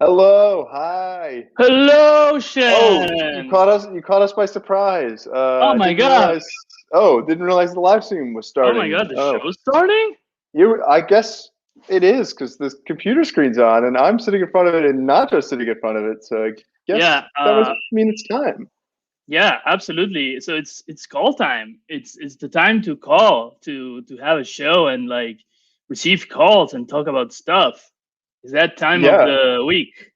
Hello, hi. Hello, Oh, you Shan. caught us. You caught us by surprise. Oh my Didn't god. realize. Oh, didn't realize the live stream was Oh my starting. god, the Oh, show's starting? you. I guess it is because the computer screen's on, and I'm sitting in front of it, and Nacho's sitting in front of it. So I guess Yeah, that must mean it's time. yeah, absolutely. So it's call time. It's the time to call to have a show and like receive calls and talk about stuff. Is that time of Yeah, the week?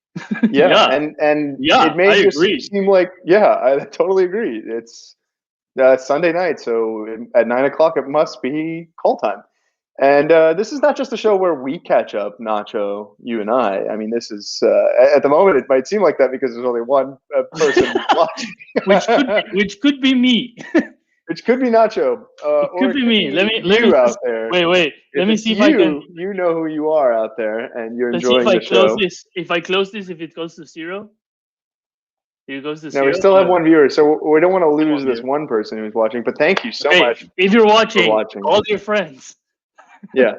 yeah, Yeah. and Yeah, it I may just agree. seem like I totally agree. It's Sunday night, so at 9 o'clock it must be call time. And this is not just a show where we catch up, Nacho, you and I. I mean, this is at the moment it might seem like that because there's only one person watching, which could be me. which could be Nacho, It or could it be could me. be Let me you out just there. wait. Let If me it's see if I can. you, you know who you are out there, and you're Let's see if enjoying I the close show. this. If I close this, if it goes to zero, if it goes to Now we zero. still have Oh, one viewer, so we don't want to come on, lose this viewer. one person who's watching. But thank you so Okay, much if you're for watching, watching. call your friends. Yeah,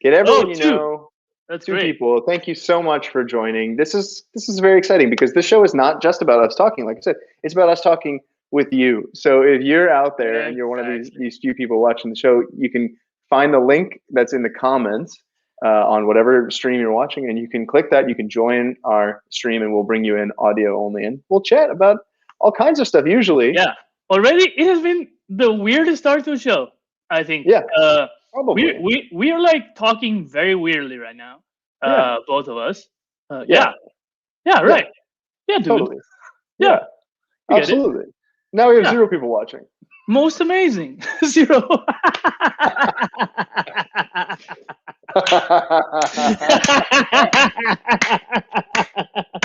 get Oh, everyone you two. know. That's Two great. people. Thank you so much for joining. This is very exciting because this show is not just about us talking. Like I said, it's about us talking with you. So if you're out there and you're one of Exactly. these few people watching the show, you can find the link that's in the comments on whatever stream you're watching, and you can click that. You can join our stream, and we'll bring you in audio only, and we'll chat about all kinds of stuff. Usually, Yeah. Already, it has been the weirdest start to a show. I think. yeah, Uh, we probably, we we are like talking very weirdly right now. yeah, Both of us. yeah, Yeah. Yeah. yeah, Right. Yeah, dude. totally, Yeah. yeah, We get it. absolutely. Now we have Yeah. zero people watching. Most amazing. Zero.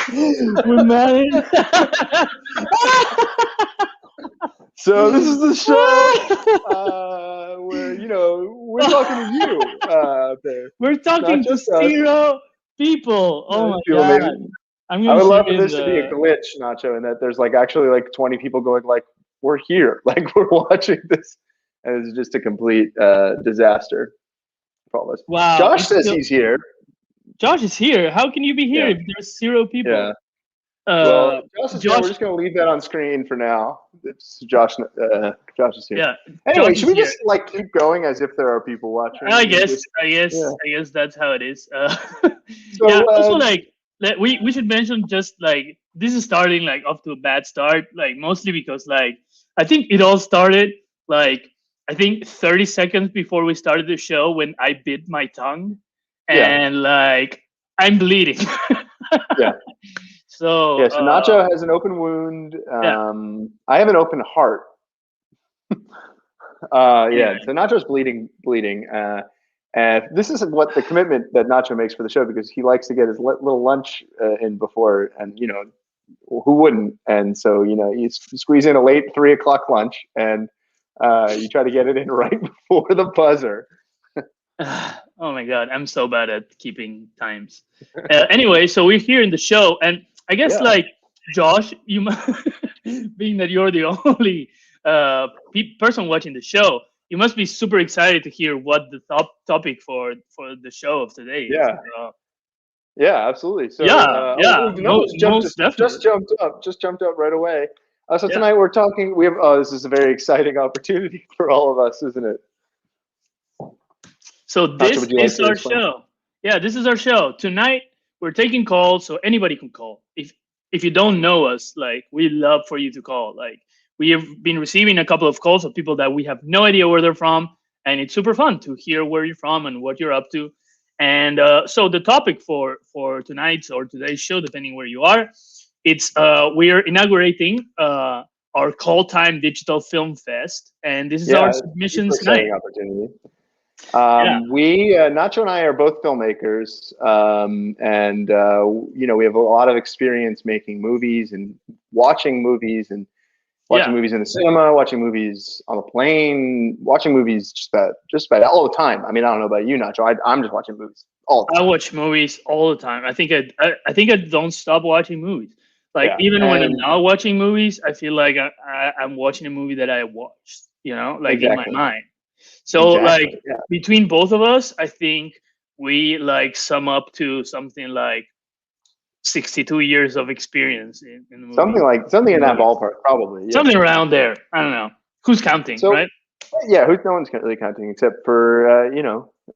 We managed. So this is the show where we're talking to you out there, We're not talking to just us. zero people. Oh my People god. maybe. I'm I gonna would share love for in this to be a the. glitch, Nacho, and that there's like actually like 20 people going like, "We're here," like we're watching this, and it's just a complete disaster for all of us. Wow, Josh it's says still. he's here. Josh is here. How can you be here Yeah, if there's zero yeah. people? Well, Uh, Josh is here. We're Josh. just going to leave that on screen for now. It's Josh. Josh is here. Yeah, Anyway, Josh should is we here. just like keep going as if there are people watching? I And guess, just I guess, yeah. I guess that's how it is. Yeah. So Also, like, we should mention just like this is starting like off to a bad start. Like mostly because like I think it all started like I think 30 seconds before we started the show when I bit my tongue yeah, and like I'm bleeding. yeah, So yeah. So Nacho has an open wound. yeah. I have an open heart. Yeah. Anyway, So Nacho's bleeding. And this is what the commitment that Nacho makes for the show because he likes to get his little lunch in before, and who wouldn't? And so you squeeze in a late 3 o'clock lunch, and you try to get it in right before the buzzer. oh my god, I'm so bad at keeping times. Anyway, so we're here in the show, and I guess Yeah. like Josh, being that you're the only person watching the show, you must be super excited to hear what the topic for the show of today is. Yeah. Yeah, absolutely. So, Yeah, yeah, the numbers most just definitely. jumped up right away. So Yeah. tonight we're talking. We have. Oh, this is a very exciting opportunity for all of us, isn't it? So Nacho, this would you like is to our explain? show. Yeah, this is our show. Tonight we're taking calls, so anybody can call. If you don't know us, like we love for you to call. Like we have been receiving a couple of calls of people that we have no idea where they're from, and it's super fun to hear where you're from and what you're up to. And so the topic for tonight's or today's show, depending where you are, it's we're inaugurating our Call Time Digital Film Fest, and this is our Yeah, super submissions night. exciting opportunity. Yeah, We Nacho and I are both filmmakers, and we have a lot of experience making movies and watching movies and watching yeah. movies in the cinema, watching movies on a plane, watching movies just about all the time. I mean, I don't know about you, Nacho. I'm just watching movies all the I time. watch movies all the time. I think I don't stop watching movies. Like Yeah, even when I'm and not watching movies, I feel like I'm watching a movie that I watched. Like in my exactly, mind. So exactly. like Yeah, between both of us, I think we like sum up to something like 62 years of experience in the movie. Something in that ballpark, probably. Yeah. Something around there. I don't know. Who's counting, right? Yeah, no one's really counting except for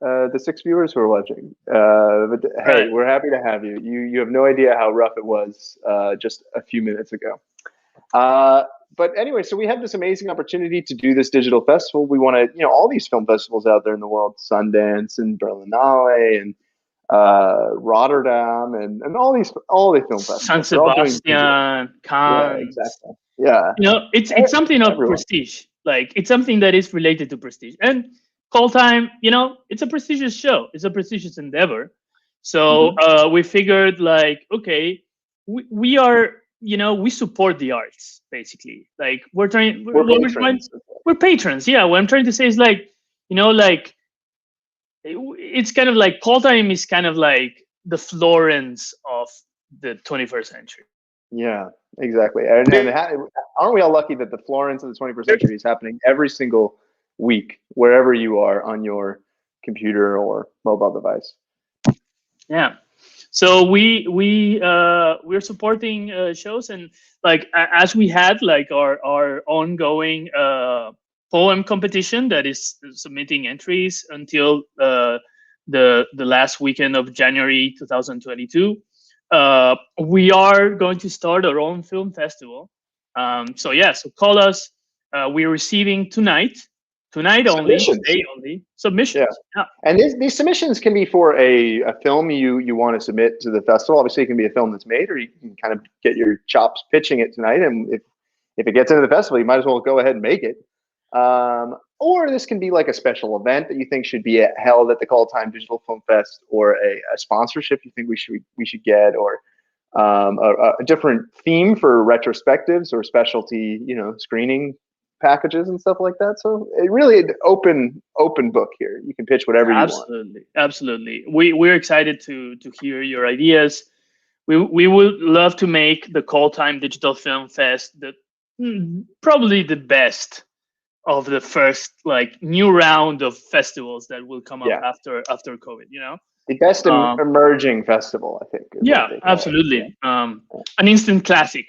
the 6 viewers who are watching. But hey, we're happy to have you. You have no idea how rough it was just a few minutes ago. But anyway, so we have this amazing opportunity to do this digital festival. We want to, all these film festivals out there in the world, Sundance and Berlinale and Rotterdam and all the film festivals. San Sebastian, Cannes. Yeah, exactly. Yeah. It's something of prestige. Like, it's something that is related to prestige. And Call Time, it's a prestigious show. It's a prestigious endeavor. So we figured, like, okay, we are, we support the arts, basically. Like, we're patrons. Yeah, what I'm trying to say is, like, it's kind of like Call Time is kind of like the Florence of the 21st century. Yeah, exactly. And aren't we all lucky that the Florence of the 21st century is happening every single week, wherever you are on your computer or mobile device? Yeah. So we're supporting shows, and like as we had like our ongoing poem competition that is submitting entries until the last weekend of January 2022. We are going to start our own film festival. So call us. We're receiving tonight only, today only submissions. Yeah. And these submissions can be for a film you want to submit to the festival. Obviously, it can be a film that's made, or you can kind of get your chops pitching it tonight. And if it gets into the festival, you might as well go ahead and make it. Or this can be like a special event that you think should be held at the Call Time Digital Film Fest, or a sponsorship you think we should get, or a different theme for retrospectives or specialty, screening packages and stuff like that. So it really an open book here. You can pitch whatever you want. Absolutely. We're excited to hear your ideas. We would love to make the Call Time Digital Film Fest probably the best of the first like new round of festivals that will come up after COVID, the best emerging festival, I think. Yeah, absolutely. An instant classic,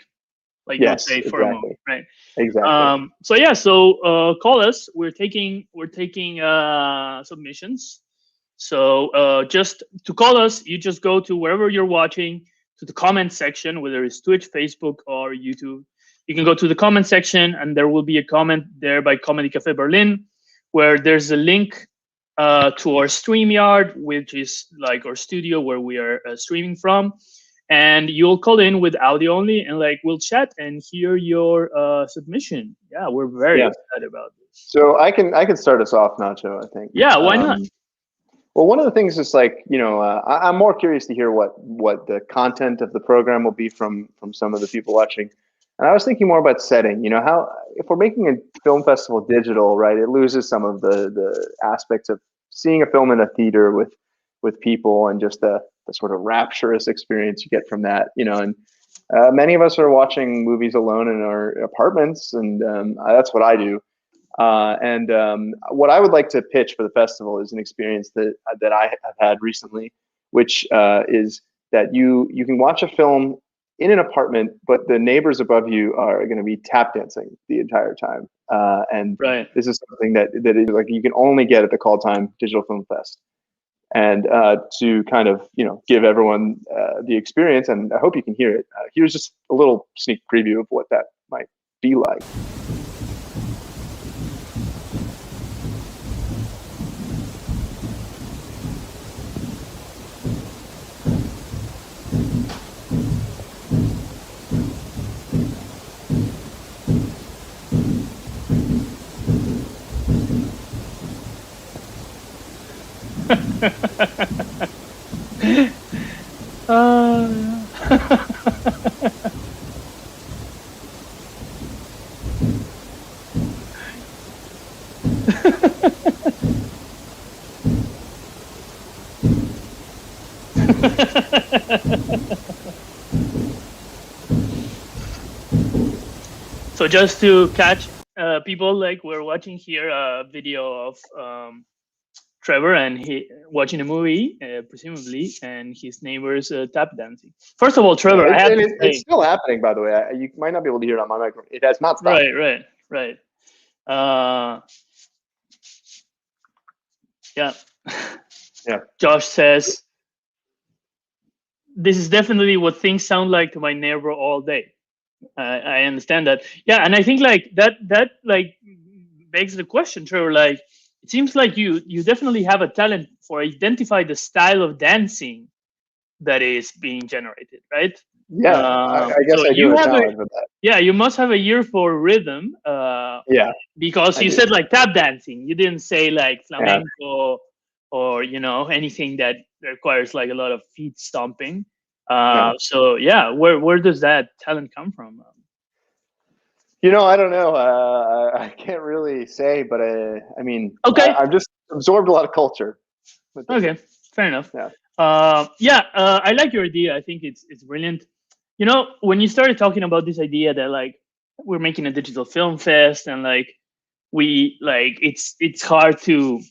like you would say for a movie, right? Exactly. So call us. We're taking submissions. So just to call us, you just go to wherever you're watching, to the comment section, whether it's Twitch, Facebook, or YouTube. You can go to the comment section, and there will be a comment there by Comedy Cafe Berlin, where there's a link to our StreamYard, which is like our studio where we are streaming from. And you'll call in with audio only, and like we'll chat and hear your submission. Yeah, we're very excited about this. So I can start us off, Nacho, I think. Yeah, why not? Well, one of the things is like, I'm more curious to hear what the content of the program will be from some of the people watching. And I was thinking more about setting, how if we're making a film festival digital, right, it loses some of the aspects of seeing a film in a theater with people and just the sort of rapturous experience you get from that, and many of us are watching movies alone in our apartments, and that's what I do. And what I would like to pitch for the festival is an experience that I have had recently, which is that you can watch a film in an apartment, but the neighbors above you are going to be tap dancing the entire time. And this is something that is like you can only get at the Call Time Digital Film Fest. And to kind of give everyone the experience, and I hope you can hear it. Here's just a little sneak preview of what that might be like. So just to catch people, like we're watching here a video of Trevor and he watching a movie, presumably, and his neighbors tap dancing. First of all, Trevor, I have to say, it's still happening, by the way. You might not be able to hear it on my microphone. It has not stopped. Right. Yeah. Yeah. Josh says, this is definitely what things sound like to my neighbor all day. I understand that. Yeah, and I think like that like begs the question, Trevor. Like, it seems like you definitely have a talent for identify the style of dancing that is being generated, right? Yeah, I guess I do have a talent for that. Yeah, you must have a ear for rhythm. Yeah, because you said like tap dancing. You didn't say like flamenco or anything that requires like a lot of feet stomping. So yeah, where does that talent come from? I don't know. I can't really say, but I mean, okay, I've just absorbed a lot of culture. Okay, fair enough. Yeah. I like your idea. I think it's brilliant. When you started talking about this idea that like we're making a digital film fest and like it's hard to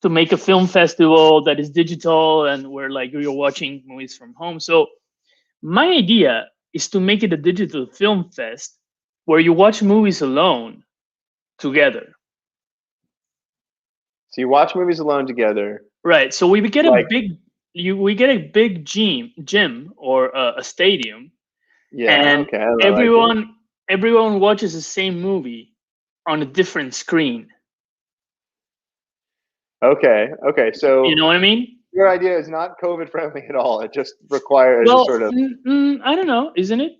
make a film festival that is digital and where like you're watching movies from home. So my idea is to make it a digital film fest where you watch movies alone together. So you watch movies alone together. Right. So we get we get a big gym or a stadium. Yeah. And everyone watches the same movie on a different screen. Okay. So you know what I mean? Your idea is not COVID friendly at all. It just requires sort of. I don't know, isn't it?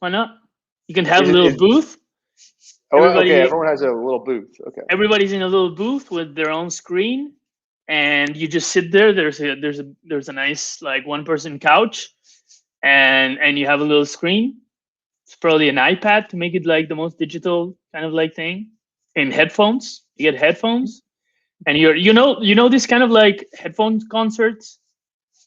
Why not? You can have a little booth. Everyone has a little booth. Okay. Everybody's in a little booth with their own screen, and you just sit there. There's a nice like one-person couch, and you have a little screen. It's probably an iPad to make it like the most digital kind of like thing. And headphones. You get headphones, and you know this kind of like headphone concerts.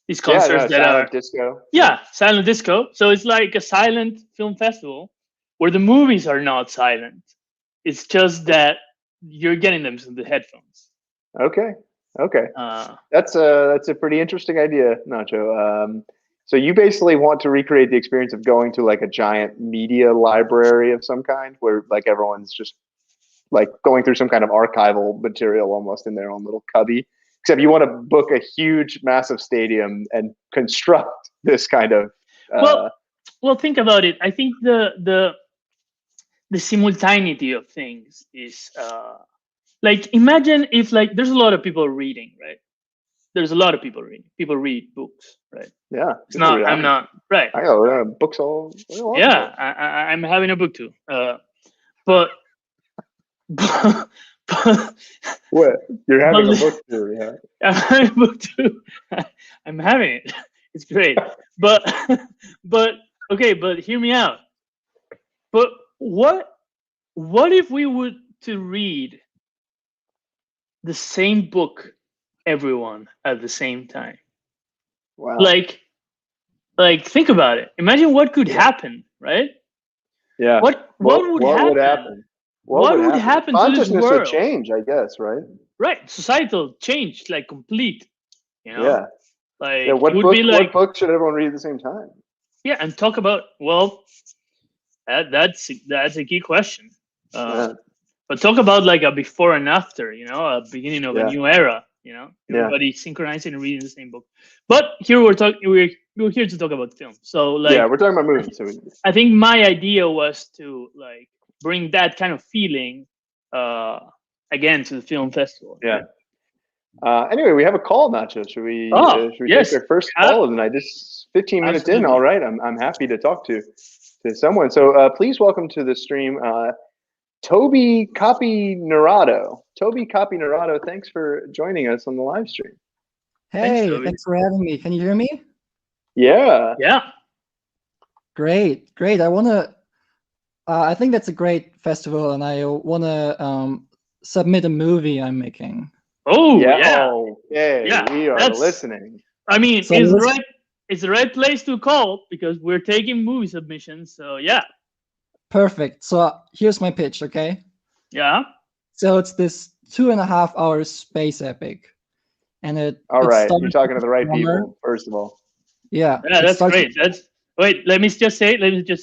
These concerts that silent disco. Yeah, silent disco. So it's like a silent film festival where the movies are not silent. It's just that you're getting them through the headphones. Okay. That's a pretty interesting idea, Nacho. So you basically want to recreate the experience of going to like a giant media library of some kind, where like everyone's just like going through some kind of archival material almost in their own little cubby. Except you want to book a huge, massive stadium and construct this kind of. Well, think about it. I think the simultaneity of things is like, imagine if like there's a lot of people reading, right? There's a lot of people reading. People read books, right? Yeah. It's not. I'm not right. I know books all. Yeah, I'm having a book too. But what? You're having a book too, yeah. I'm having a book too. I'm having it. It's great. But okay, but hear me out. But what if we were to read the same book, everyone at the same time? Wow. Like think about it. Imagine what could happen, right? Yeah. What would happen? What would happen to this world? Consciousness would change, I guess, right? Right. Societal change, like complete. Yeah. Like what book should everyone read at the same time? Yeah, and talk about that's a key question. But talk about like a before and after, a beginning of a new era. Everybody synchronizing and reading the same book. But here we're here to talk about film. So like we're talking about movies. So I think my idea was to like bring that kind of feeling again to the film festival. Yeah. Anyway, we have a call, Nacho. Should we yes. take our first call of the night? This 15 minutes Absolutely. in. All right. I'm happy to talk to someone. So please welcome to the stream Toby Copy Narado. Toby Copy Narado, thanks for joining us on the live stream. Hey, thanks for having me. Can you hear me? Yeah. Yeah. Great. I think that's a great festival, and I want to submit a movie I'm making. Oh, yeah. Okay. Yeah. We are listening. I mean, it's the right place to call because we're taking movie submissions. So yeah. Perfect. So here's my pitch, okay? Yeah. So it's this 2.5 hour space epic, and All it right, starts you're talking to with the right Homer. people. First of all, Yeah, Yeah, it that's starts great. That's wait. Let me just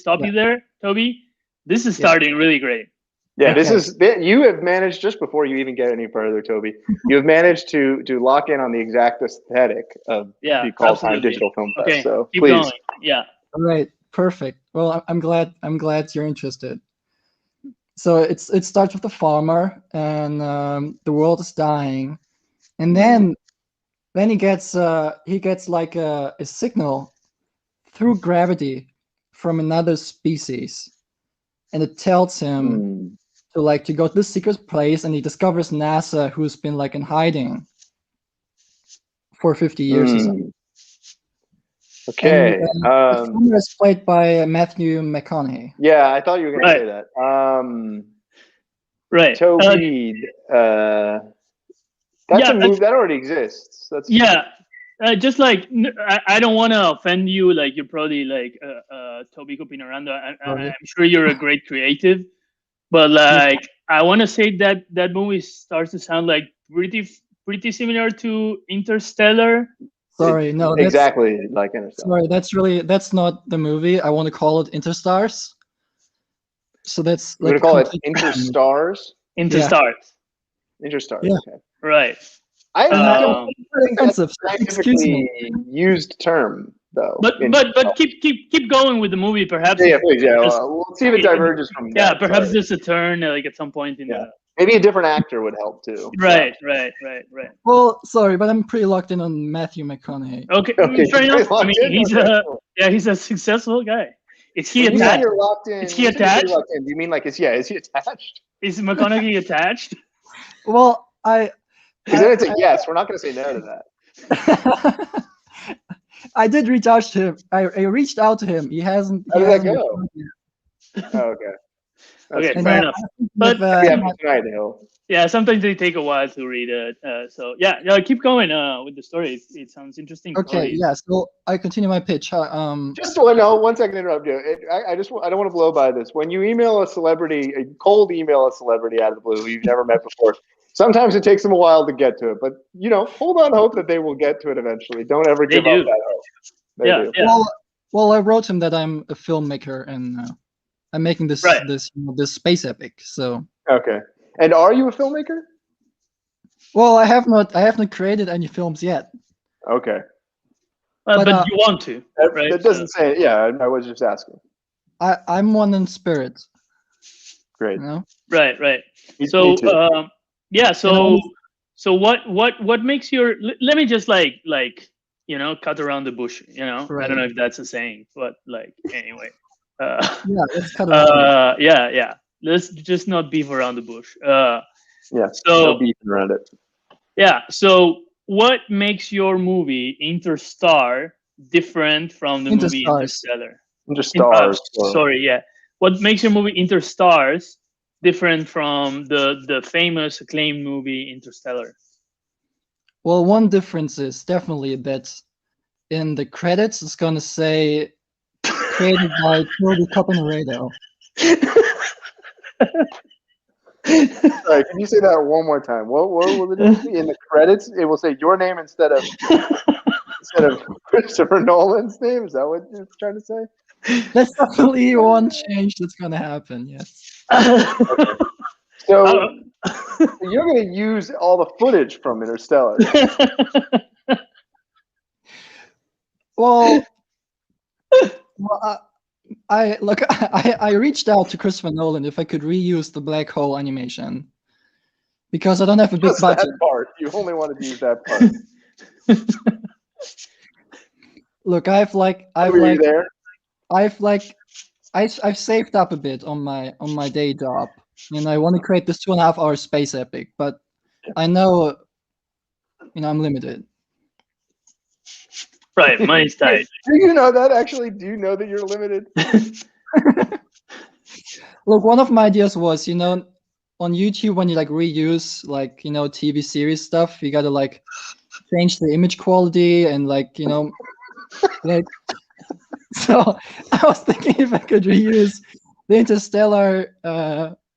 stop Yeah. you there, Toby. This is Yeah. starting really great. yeah, this Okay. is you have managed just before you even get any further, Toby. You have managed to lock in on the exact aesthetic of Yeah, the Call Time absolutely. Digital Film Fest. Okay, So keep please, going. Yeah. All right, perfect. Well, I'm glad you're interested. So it starts with the farmer, and the world is dying, and then he gets like a signal through gravity from another species, and it tells him to go to this secret place, and he discovers NASA, who's been like in hiding for 50 years or something. Okay. And the farmer is played by Matthew McConaughey. Yeah, I thought you were going Right. to say that. Right. Toby, that's a movie that already exists. That's Yeah. Just like I don't want to offend you. Like you're probably like Toby Copinarando. I'm sure you're a great creative, but like I want to say that that movie starts to sound like pretty similar to Interstellar. Sorry, no, that's exactly like Interstellar. sorry. That's not the movie. I want to call it Interstars. So that's We're like gonna call it Interstars. Interstars. Interstars. Yeah. Okay. Right. I think that's a Expensive. scientifically used term, though. But keep going with the movie. Perhaps. Yeah, please. Yeah, we'll see if it diverges from that. Yeah, perhaps there's a turn like at some point in the. Maybe a different actor would help too. Right. Well, sorry, but I'm pretty locked in on Matthew McConaughey. Okay, fair enough. I mean, he's a successful guy. Is he attached? You're locked in. Is he attached? Do you mean like is he attached? Is McConaughey attached? Well, Because then it's a yes. We're not going to say no to that. I did reach out to him. I reached out to him. He hasn't. How did that go? Oh, okay. Okay, fair enough. But yeah, sometimes they take a while to read it. So yeah, keep going with the story. It sounds interesting. Okay, yeah. So I continue my pitch. Just to know, 1 second to interrupt you. I don't want to blow by this. When you email a celebrity, cold email a celebrity out of the blue who you've never met before, sometimes it takes them a while to get to it. But hold on hope that they will get to it eventually. Don't ever give up that hope. They do. Well, I wrote him that I'm a filmmaker and I'm making this space epic. So okay. And are you a filmmaker? Well, I have not created any films yet. Okay. But you want to, right? That doesn't say. Yeah, I was just asking. I'm one in spirit. Great. Right. So So what makes your? Let me just like cut around the bush. Right. I don't know if that's a saying, but like anyway. Let's cut around. Yeah. Let's just not beef around the bush. So no beefing around it. Yeah. So what makes your movie Interstar different from the movie Interstellar? Interstars. Sorry. Yeah. What makes your movie Interstars different from the famous acclaimed movie Interstellar? Well, one difference is definitely that in the credits it's gonna say created by Toby Copinarando. Sorry, can you say that one more time? What will it be? In the credits it will say your name instead of Christopher Nolan's name? Is that what you're trying to say? That's definitely one change that's gonna happen, yes. Okay. So you're gonna use all the footage from Interstellar. Well, I reached out to Christopher Nolan if I could reuse the black hole animation because I don't have a big budget. That part. You only wanted to use that part. Look, I've saved up a bit on my day job, and I want to create this 2.5 hour space epic, but I know, I'm limited. Right, money's tight. Do you know that actually? Do you know that you're limited? Look, one of my ideas was, on YouTube when you reuse TV series stuff, you gotta change the image quality and so I was thinking if I could reuse the Interstellar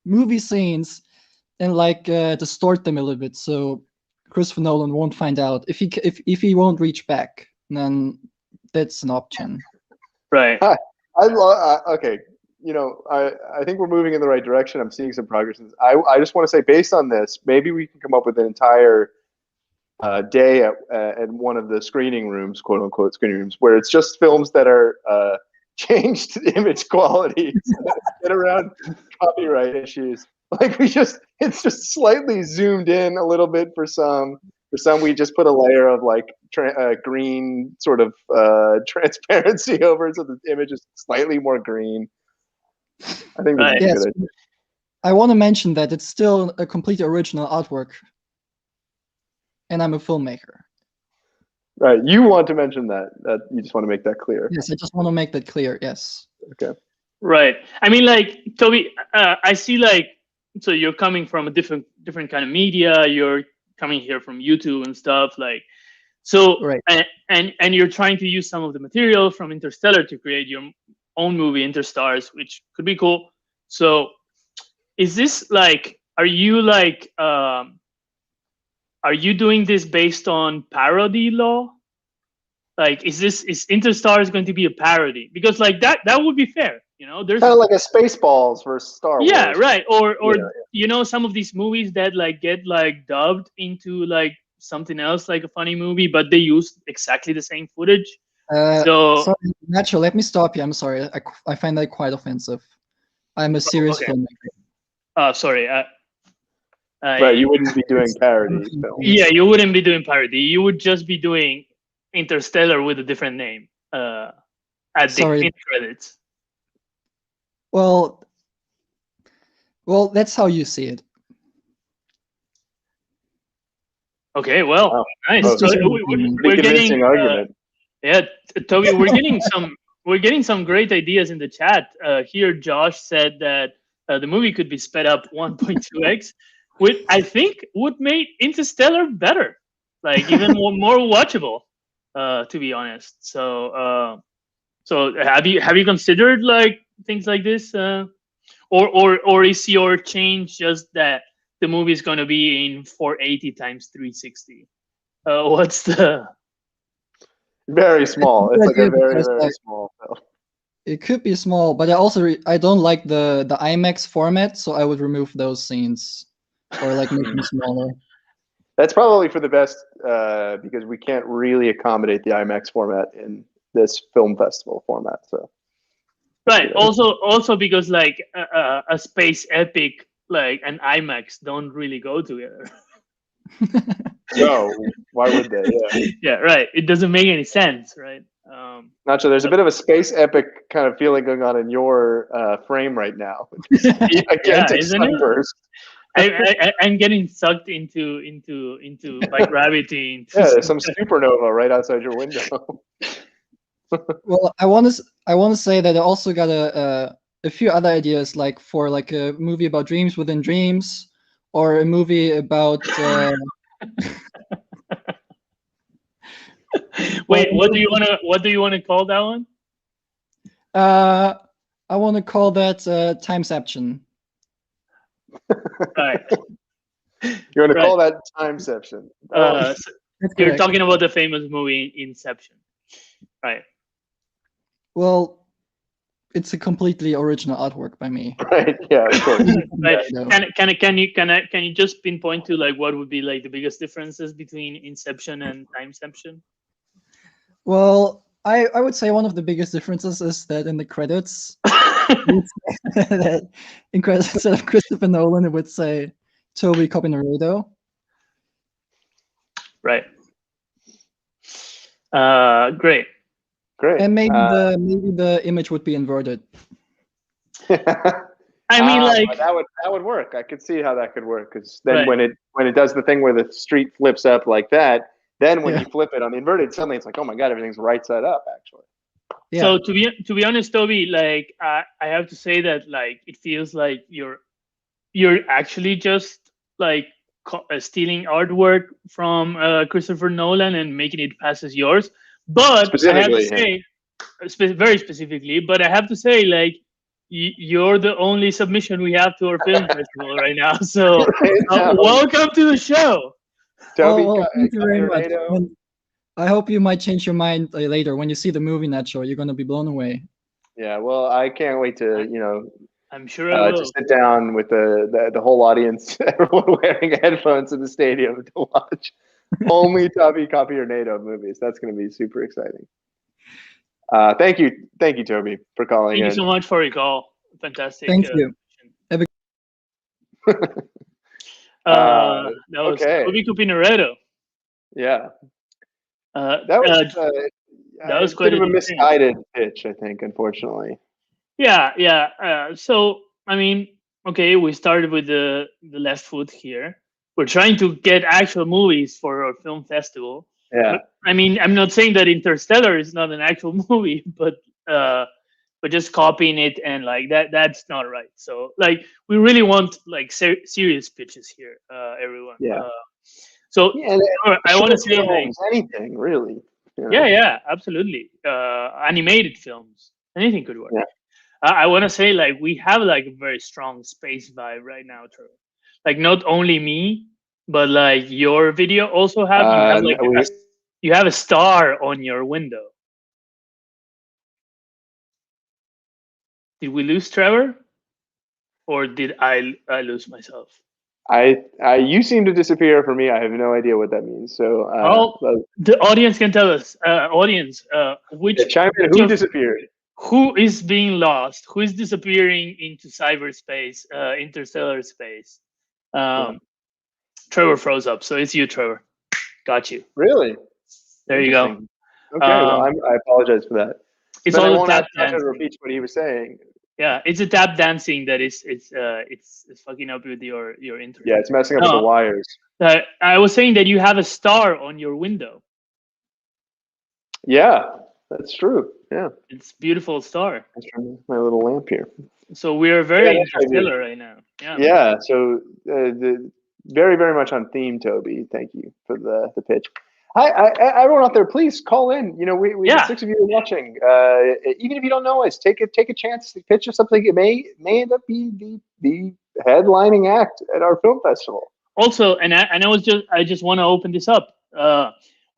movie scenes like distort them a little bit, so Christopher Nolan won't find out. If he won't reach back, then that's an option. Right. Okay. I think we're moving in the right direction. I'm seeing some progress. I just want to say, based on this, maybe we can come up with an entire day at one of the screening rooms, quote unquote screening rooms, where it's just films that are changed image quality to get around copyright issues. Like it's just slightly zoomed in a little bit for some. For some, we just put a layer of like green sort of transparency over it, so the image is slightly more green. I think that's a good idea. I want to mention that it's still a completely original artwork, and I'm a filmmaker. Right, you want to mention that. You just want to make that clear. Yes, I just want to make that clear. Yes. Okay. Right. I mean, like, Toby, I see, like, so you're coming from a different kind of media. You're coming here from YouTube and stuff, like, so, right. And you're trying to use some of the material from Interstellar to create your own movie, Interstars, which could be cool. So, is this like, are you doing this based on parody law? Like, is Interstars going to be a parody? Because like that would be fair, There's kind of like a Spaceballs versus Star Wars. Yeah, right. Or some of these movies that like get like dubbed into like something else, like a funny movie, but they use exactly the same footage. Sorry, Nacho, let me stop you. I'm sorry. I find that quite offensive. I'm a serious filmmaker. Sorry. Right, you wouldn't be doing parody films. Yeah, you wouldn't be doing parody. You would just be doing Interstellar with a different name at the end credits. Well, that's how you see it. Okay, well, wow. Nice. Oh, so we're getting argument. Yeah, Toby, we're getting some great ideas in the chat. Here, Josh said that the movie could be sped up 1.2x, which I think would make Interstellar better, like even more watchable. To be honest, so have you considered like things like this, or is your change just that the movie is going to be in 480 times 360? What's the very small? It's like a very small film. It could be small, but I don't like the IMAX format, so I would remove those scenes or like make them smaller. That's probably for the best, because we can't really accommodate the IMAX format in this film festival format. So, right. Also because like a space epic like and IMAX don't really go together. No, why would they? Yeah. Yeah, right. It doesn't make any sense, right? Nacho, there's a bit of a space epic kind of feeling going on in your frame right now. Gigantic sunburst. I'm getting sucked into by gravity. Yeah, there's some supernova right outside your window. Well, I want to say that I also got a few other ideas, like for like a movie about dreams within dreams, or a movie about. Wait, what do you want to call that one? I want to call that Timeception. Right. You want to call that Timeception? So you're talking about the famous movie Inception, right? Well, it's a completely original artwork by me. Right. Yeah. Of course. Right. Can you just pinpoint to like what would be like the biggest differences between Inception and Timeception? Well, I would say one of the biggest differences is that in the credits, instead of Christopher Nolan, it would say Toby Copinarado. Right. Great. And maybe the image would be inverted. I mean, like that would work. I could see how that could work, because then when it does the thing where the street flips up like that, then when you flip it on the inverted, suddenly it's like, oh my god, everything's right side up actually. Yeah. So to be honest, Toby, like I have to say that like it feels like you're actually just like stealing artwork from Christopher Nolan and making it pass as yours. But I have to say, very specifically, but I have to say, like, you're the only submission we have to our film festival right now. So No. welcome to the show. Toby, well, thank you very your much. NATO. And I hope you might change your mind later when you see the movie, Nacho. You're gonna be blown away. Yeah, well, I can't wait to I'm sure I will. just sit down with the whole audience, everyone wearing headphones in the stadium to watch only Toby Copy or NATO movies. That's going to be super exciting. Thank you, Toby, for calling Thank in. you so much for your call. Fantastic. Thank you. That was okay. Toby Cupinaredo. Yeah, That that was quite a bit of a experience. misguided pitch, I think, unfortunately. Yeah. So I mean, okay, we started with the left foot here. We're trying to get actual movies for our film festival. Yeah, I mean, I'm not saying that Interstellar is not an actual movie, but just copying it and like that's not right. So like we really want like serious pitches here, everyone. yeah. So Yeah, I want to say films, like, anything really. You know? yeah, absolutely. Animated films, anything could work. Yeah. I want to say like we have like a very strong space vibe right now, Trevor. Like not only me, but like your video also have you have a star on your window. Did we lose Trevor, or did I lose myself? You seem to disappear for me. I have no idea what that means. So, the audience can tell us. Audience, which chime in. Who disappeared? Who is being lost? Who is disappearing into cyberspace, interstellar space? Trevor froze up, so it's you, Trevor. Got you. Really? There you go. Okay, well, I apologize for that. It's all the tap dancing. Repeat what he was saying. Yeah, it's a tap dancing that it's fucking up with your internet. Yeah, it's messing up with the wires. I was saying that you have a star on your window. Yeah, that's true. Yeah, it's a beautiful star. That's from my little lamp here. So we are very interstellar right now. Yeah. Yeah. So very, very much on theme, Toby. Thank you for the pitch. Hi, everyone out there, please call in. You know, we have 6 of you watching. Even if you don't know us, take a chance to pitch us something. It may end up being the headlining act at our film festival. Also, and I just want to open this up.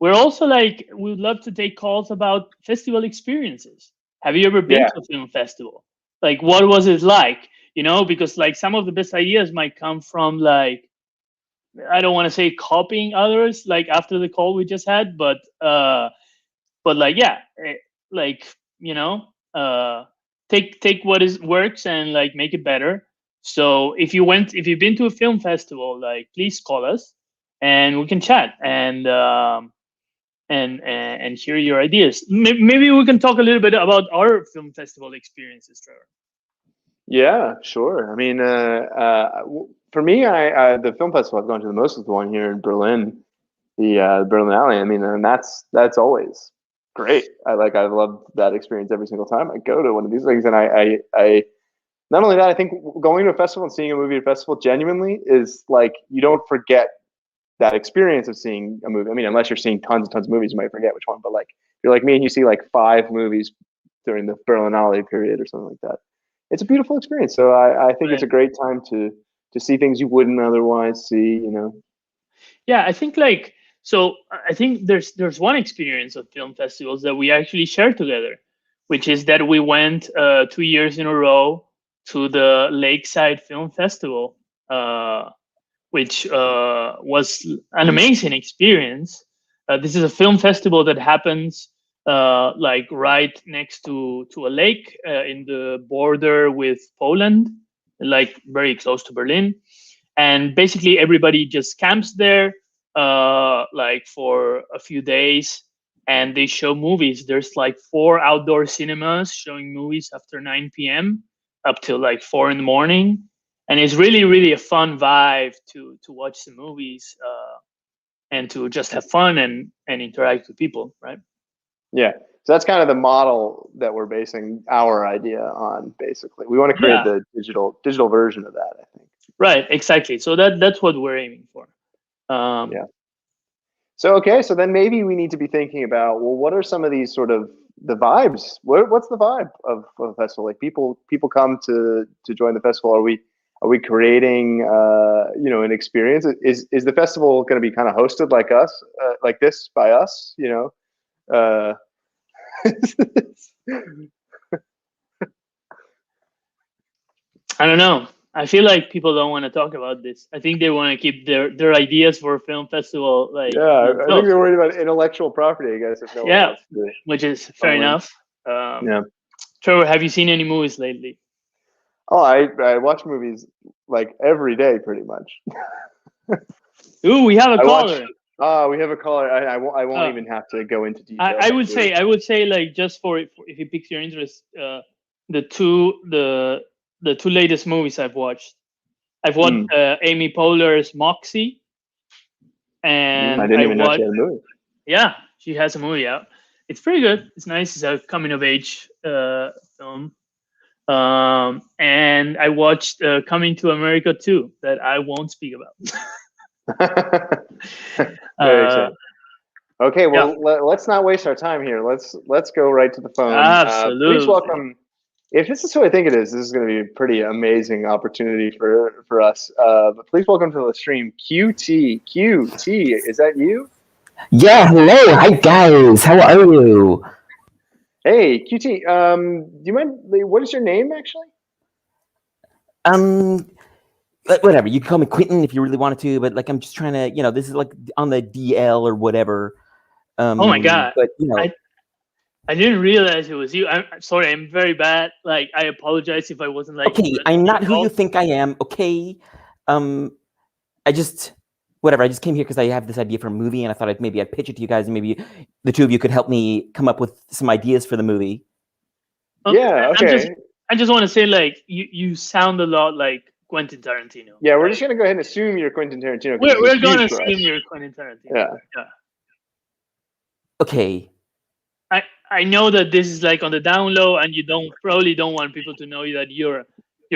We're also like, we would love to take calls about festival experiences. Have you ever been to a film festival? Like, what was it like? You know, because like some of the best ideas might come from like, I don't want to say copying others, like after the call we just had, but like, like, you know, take what works and like make it better. So if you've been to a film festival, like please call us and we can chat and hear your ideas. Maybe we can talk a little bit about our film festival experiences, Trevor. Yeah, sure. I mean, for me, the film festival I've gone to the most is the one here in Berlin, the Berlinale. I mean, and that's always great. I've loved that experience every single time I go to one of these things. And I not only that, I think going to a festival and seeing a movie at a festival genuinely is like, you don't forget that experience of seeing a movie. I mean, unless you're seeing tons and tons of movies, you might forget which one. But like, if you're like me and you see like 5 movies during the Berlinale period or something like that, it's a beautiful experience. So I think it's a great time to see things you wouldn't otherwise see, you know? Yeah, I think like, so I think there's one experience of film festivals that we actually share together, which is that we went 2 years in a row to the Lakeside Film Festival, which was an amazing experience. This is a film festival that happens like right next to a lake in the border with Poland, like very close to Berlin. And basically everybody just camps there like for a few days and they show movies. There's like 4 outdoor cinemas showing movies after 9 p.m. up till like 4 in the morning. And it's really, really a fun vibe to watch the movies and to just have fun and interact with people, right? Yeah. So that's kind of the model that we're basing our idea on, basically. We want to create the digital version of that, I think. Right, exactly. So that's what we're aiming for. Yeah. So, okay, so then maybe we need to be thinking about, well, what are some of these sort of the vibes. What's the vibe of a festival? Like people come to join the festival. Are we creating an experience? Is the festival going to be kind of hosted like us, like this by us? I don't know. I feel like people don't want to talk about this. I think they want to keep their ideas for a film festival. Like, I think they're worried about intellectual property, I guess. If no one else which is fair enough. Yeah. Trevor, have you seen any movies lately? Oh, I watch movies like every day, pretty much. Ooh, we have a caller. We have a caller. I won't even have to go into detail. I would say like just for if it piques your interest, the two latest movies I've watched. I've watched Amy Poehler's Moxie, and I didn't even know she had a movie. Yeah, she has a movie out. It's pretty good. It's nice. It's a coming of age film. And I watched Coming to America 2 that I won't speak about. Very exciting. Okay, well, let's not waste our time here. Let's go right to the phone. Absolutely. Please welcome. If this is who I think it is, this is going to be a pretty amazing opportunity for us. But please welcome to the stream, QT. QT, is that you? Yeah, hello. Hi, guys. How are you? Hey, QT. Do you mind? What is your name, actually? Whatever. You can call me Quentin if you really wanted to, but like I'm just trying to, this is like on the DL or whatever. Oh my God! But I didn't realize it was you. I'm sorry. I'm very bad. Like I apologize if I wasn't like. Okay, I'm not who you think I am. Okay, I just came here because I have this idea for a movie, and I thought maybe I'd pitch it to you guys, and maybe the two of you could help me come up with some ideas for the movie. Yeah. Okay. I just want to say, like, you sound a lot like Quentin Tarantino. Yeah, we're just gonna go ahead and assume you're Quentin Tarantino. We're gonna assume you're Quentin Tarantino. Yeah. Okay. I know that this is like on the down low, and you probably don't want people to know that you're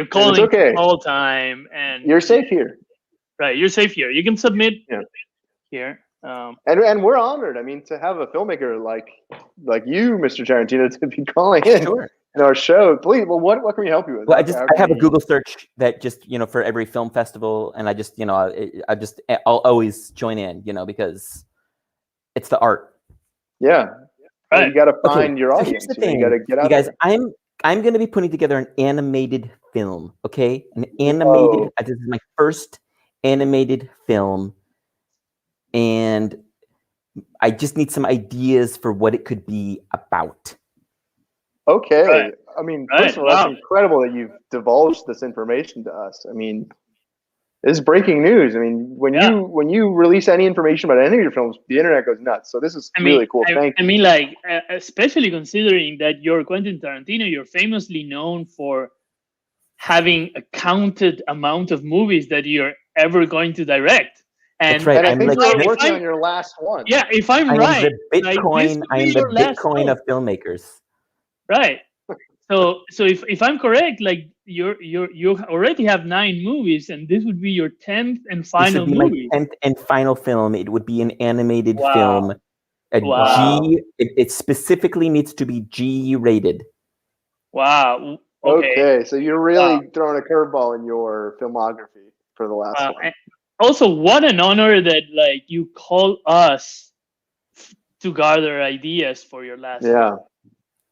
calling all time, and you're safe here. Right, you're safe here. You can submit here. And we're honored. I mean, to have a filmmaker like you, Mr. Tarantino, to be calling in our show. Please, well, what can we help you with? Well, I have a Google search that just for every film festival, and I just I'll always join in, because it's the art. Yeah. Right. You got to find your audience. Here's the thing, you got to get out. You guys, there. I'm going to be putting together an animated film. Okay, an animated. This is my first animated film, and I just need some ideas for what it could be about. Okay. Right. I mean, first of all, it's incredible that you've divulged this information to us. I mean, this is breaking news. I mean, when you release any information about any of your films, the internet goes nuts. So this is really cool. Thank you. I mean, like, especially considering that you're Quentin Tarantino, you're famously known for having a counted amount of movies that you're ever going to direct. And, that's right. And I think you're working on your last one. Yeah, if I'm right. I am the Bitcoin of filmmakers. Right. So if I'm correct, like you already have 9 movies, and this would be your 10th and final movie. My 10th and final film. It would be an animated film. G. It specifically needs to be G rated. Wow. Okay. So you're really throwing a curveball in your filmography for the last one. And also, what an honor that like you call us to gather ideas for your last one.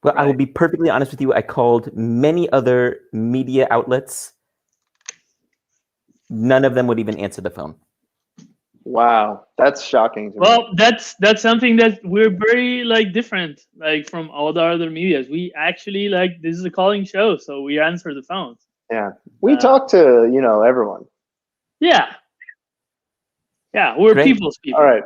Well, I will be perfectly honest with you. I called many other media outlets. None of them would even answer the phone. Wow, that's shocking to me. Well, that's something that we're very like different like from all the other medias. We actually like this is a calling show, so we answer the phones. Yeah, we talk to everyone. Yeah, we're people's people. All right.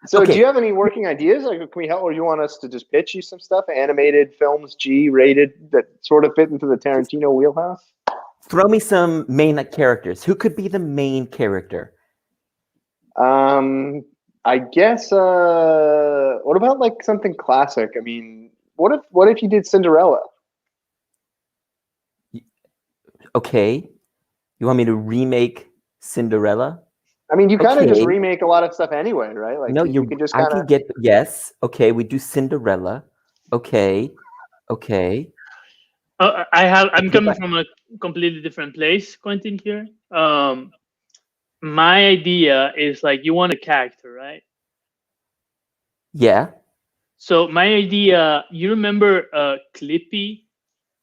So do you have any working ideas? Like, can we help, or you want us to just pitch you some stuff? Animated films, G-rated, that sort of fit into the Tarantino wheelhouse? Throw me some main characters. Who could be the main character? I guess. What about like something classic? I mean, what if you did Cinderella? Okay, you want me to remake Cinderella? I mean, you kind of just remake a lot of stuff anyway, right? Like, no, you could just kind of get yes. Okay, we do Cinderella. Okay. I'm coming from a completely different place, Quentin. Here, my idea is like you want a character, right? Yeah. So my idea, you remember Clippy,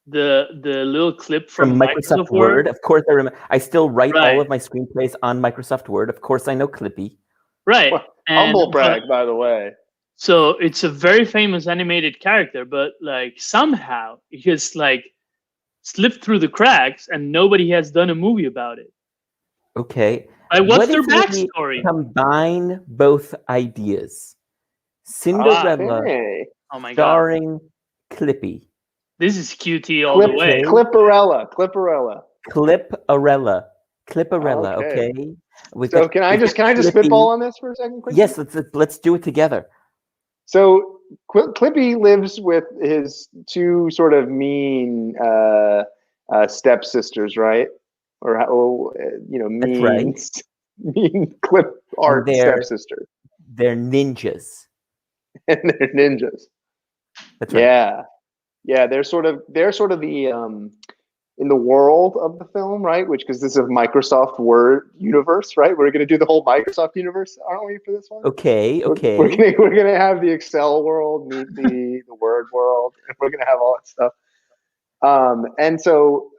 the little clip from Microsoft Word. Of course, I remember. I still write Right. all of my screenplays on Microsoft Word. Of course, I know Clippy. Right. Well, humble brag, by the way. So it's a very famous animated character, but like somehow it has like slipped through the cracks, and nobody has done a movie about it. Okay. Like, what's their if we backstory? combine both ideas? Cinderella Okay. Oh my god, starring Clippy. this is QT all the way. Clipperella. Clipperella. Okay. Okay. So can I just spitball on this for a second, quickly? Yes, let's do it together. So Clippy lives with his two sort of mean stepsisters, right? Or That's right. mean clip art stepsister. They're ninjas. And they're ninjas. That's right. Yeah. They're sort of the in the world of the film, right? Which, because this is a Microsoft Word universe, right? We're going to do the whole Microsoft universe, aren't we, for this one? Okay. We're gonna have the Excel world meet the Word world, and we're gonna have all that stuff. And so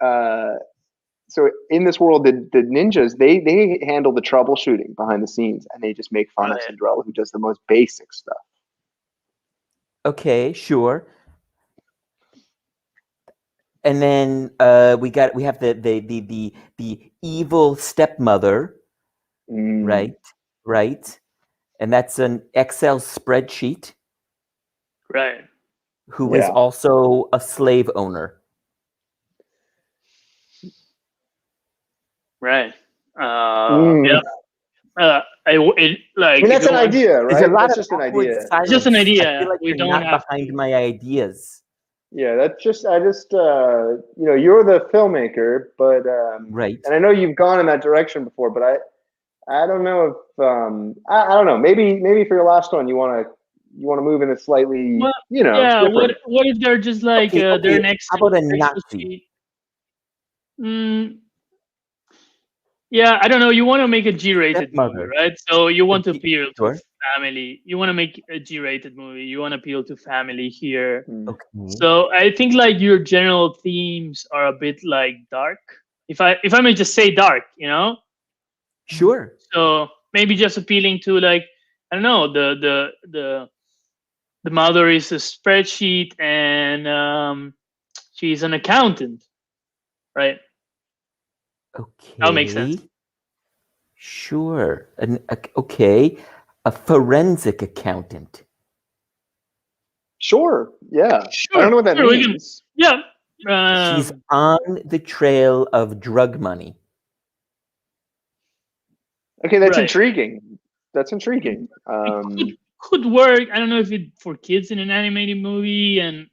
in this world, the ninjas they handle the troubleshooting behind the scenes, and they just make fun of Cinderella, who does the most basic stuff. Okay, sure. And then we have the evil stepmother, right? And that's an Excel spreadsheet. Right. Who is also a slave owner. Right. Yeah. That's an idea, right? That's just an idea. It's just an idea. I feel like we don't not have behind my ideas. Yeah, I just you're the filmmaker, but right. And I know you've gone in that direction before, but I don't know if I don't know. Maybe for your last one, you want to move in a slightly Yeah. different. What if they're just like their next? How about a Nazi? Yeah, I don't know. You want to make a G-rated movie, right? So you want to appeal to family. You want to make a G-rated movie. You want to appeal to family here. Okay. So I think like your general themes are a bit like dark. If I may just say dark, Sure. So maybe just appealing to like, I don't know, the mother is a spreadsheet and she's an accountant, right? Okay. That makes sense. Sure. Okay. A forensic accountant. Sure. Yeah. Sure. I don't know what that means. She's on the trail of drug money. Okay, that's intriguing. It could work. I don't know if it for kids in an animated movie and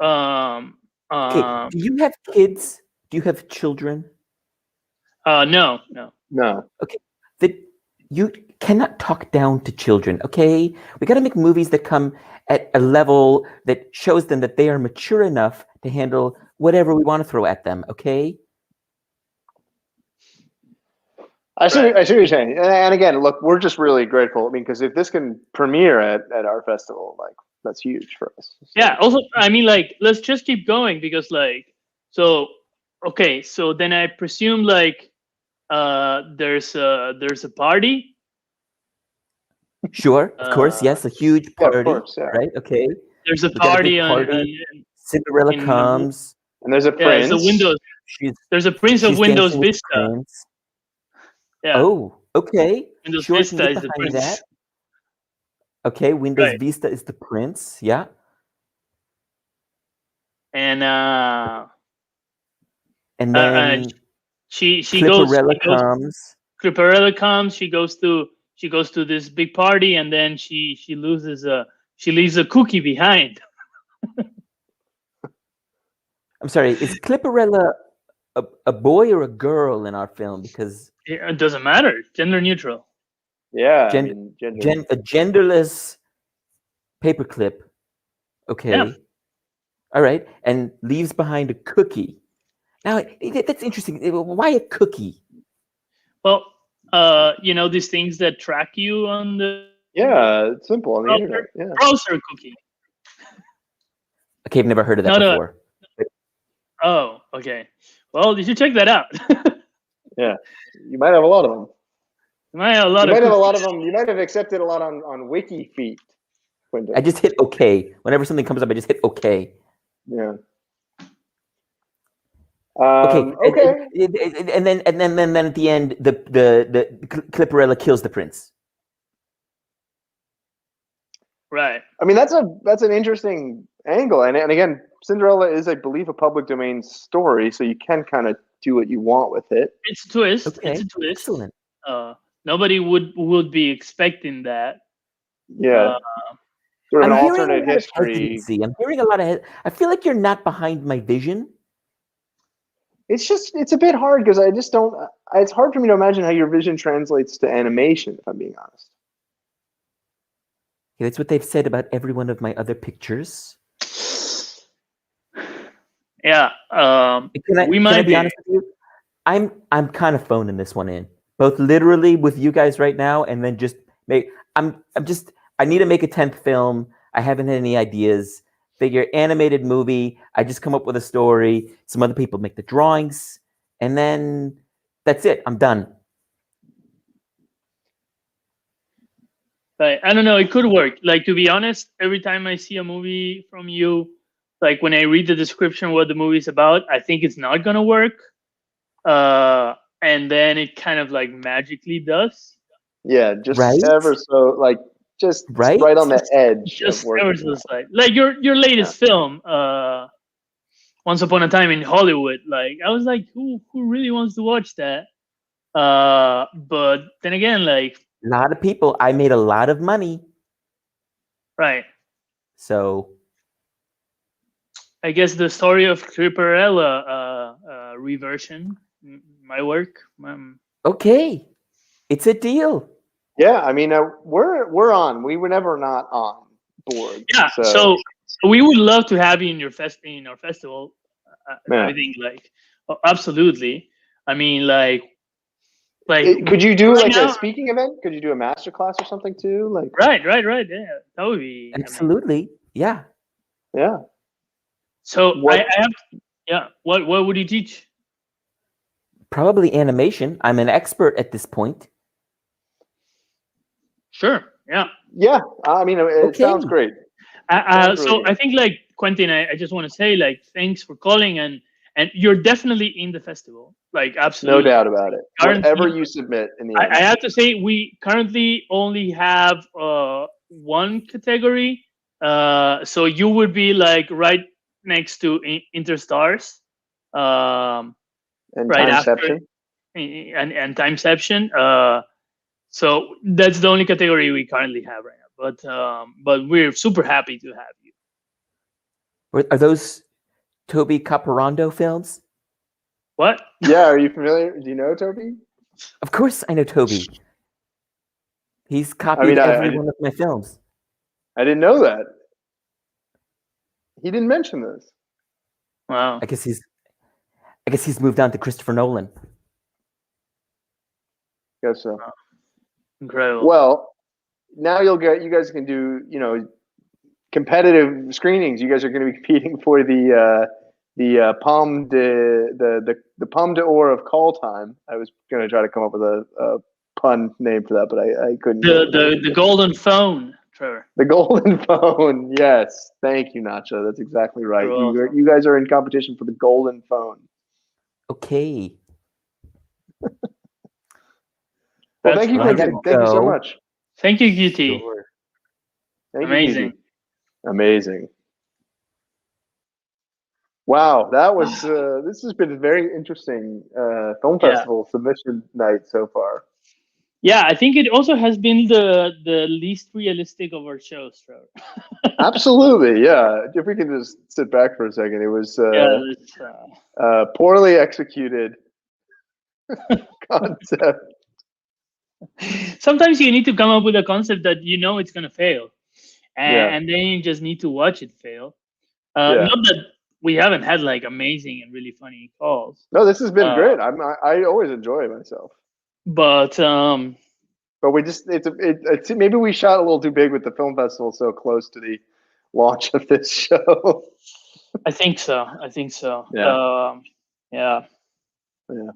okay. Do you have kids? Do you have children? No. Okay. You cannot talk down to children, okay? We got to make movies that come at a level that shows them that they are mature enough to handle whatever we want to throw at them, okay? I see what you're saying. And again, look, we're just really grateful. I mean, because if this can premiere at our festival, like, that's huge for us. So. Yeah. Also, I mean, like, let's just keep going because, like, so then I presume like there's a party. Sure, of course, yes, a huge party, right? Okay. There's a party. Cinderella comes, and there's a prince. There's a prince of Windows Vista. Yeah. Oh, okay. Windows Vista is the prince. That. Okay, Windows Vista is the prince. Yeah. And then she Clipperella comes. Clipperella comes. She goes to this big party, and then she leaves a cookie behind. I'm sorry. Is Clipperella a boy or a girl in our film? Because it doesn't matter. Gender neutral. Yeah. A genderless paperclip Okay. Yeah. All right. And leaves behind a cookie. Now, that's interesting. Why a cookie? Well, these things that track you on the Yeah, it's simple on the browser, internet. Yeah. browser cookie. Okay, I've never heard of that Not a- before. Oh, okay. Well, you should check that out. Yeah. You might have a lot of them. You might have a lot You of might have a lot cookies. of them. You might have accepted a lot on Wiki Feet, Quentin. I just hit OK. Whenever something comes up, I just hit OK. Yeah. Okay. Okay. And then at the end, the Clipperella kills the prince. Right. I mean, that's an interesting angle, and again, Cinderella is, I believe, a public domain story, so you can kind of do what you want with it. It's a twist. Okay. It's a twist. Excellent. Nobody would be expecting that. Yeah. Sort of I'm an hearing a alternate lot of history. hesitancy. I'm hearing a lot of. I feel like you're not behind my vision. It's a bit hard because I just don't. It's hard for me to imagine how your vision translates to animation, if I'm being honest. Yeah, that's what they've said about every one of my other pictures. Yeah. Can I be honest with you? I'm kind of phoning this one in, both literally with you guys right now, and then just I need to make a 10th film. I haven't had any ideas. Figure animated movie. I just come up with a story. Some other people make the drawings, and then that's it. I'm done. Right. I don't know. It could work. Like, to be honest, every time I see a movie from you, like when I read the description what the movie is about, I think it's not gonna work. And then it kind of like magically does. Yeah, just Right? ever so like just Right? right on the edge Just of working. ever so slight. Like your latest film, Once Upon a Time in Hollywood. Like, I was like, who really wants to watch that? But then again, like, A lot of people. I made a lot of money, right. so I guess the story of Clipperella reversion might work. okay, it's a deal. Yeah, I mean, we're on. We were never not on board. Yeah, so we would love to have you in in our festival. Yeah. I think, like, absolutely. I mean, like, could you do right like now- a speaking event? Could you do a master class or something too? Like, right. Yeah, that would be amazing. Absolutely, yeah. yeah. So What- I have, yeah. What would you teach? Probably animation. I'm an expert at this point. Sure. Yeah. Yeah, I mean, it Okay. sounds great. So really I think, like, Quentin, I just want to say, like, thanks for calling, and you're definitely in the festival. Like, No absolutely. doubt about it. Guaranteed. Whatever you submit in the end. I have to say, we currently only have one category. So you would be like right next to Interstars, and right after, Timeception. and Timeception. So that's the only category we currently have right now. But we're super happy to have you. Are those Toby Caporando films? What? Yeah, are you familiar? Do you know Toby? Of course, I know Toby. He's copied every one of my films. I didn't know that. He didn't mention this. Wow. I guess he's moved on to Christopher Nolan. Guess so. Incredible. Well, now you guys can do, competitive screenings. You guys are going to be competing for the Palme the Palme d'Or of call time. I was going to try to come up with a pun name for that, but I couldn't. The golden phone, Trevor. The golden phone. Yes, thank you, Nacho. That's exactly right. You guys are in competition for the golden phone. Okay. Well, thank you, Quentin. Thank you so much. Thank you, QT. Sure. Thank Amazing. You, amazing. Wow, that was. This has been a very interesting film festival submission night so far. Yeah, I think it also has been the least realistic of our shows, Trevor. Absolutely, yeah. If we can just sit back for a second, it was poorly executed concept. Sometimes you need to come up with a concept that you know it's going to fail, and then you just need to watch it fail. Yeah. Not that we haven't had like amazing and really funny calls, No, this has been great. I always enjoy myself. but we just it's maybe we shot a little too big with the film festival so close to the launch of this show. I think so. Yeah. Yeah. Yeah.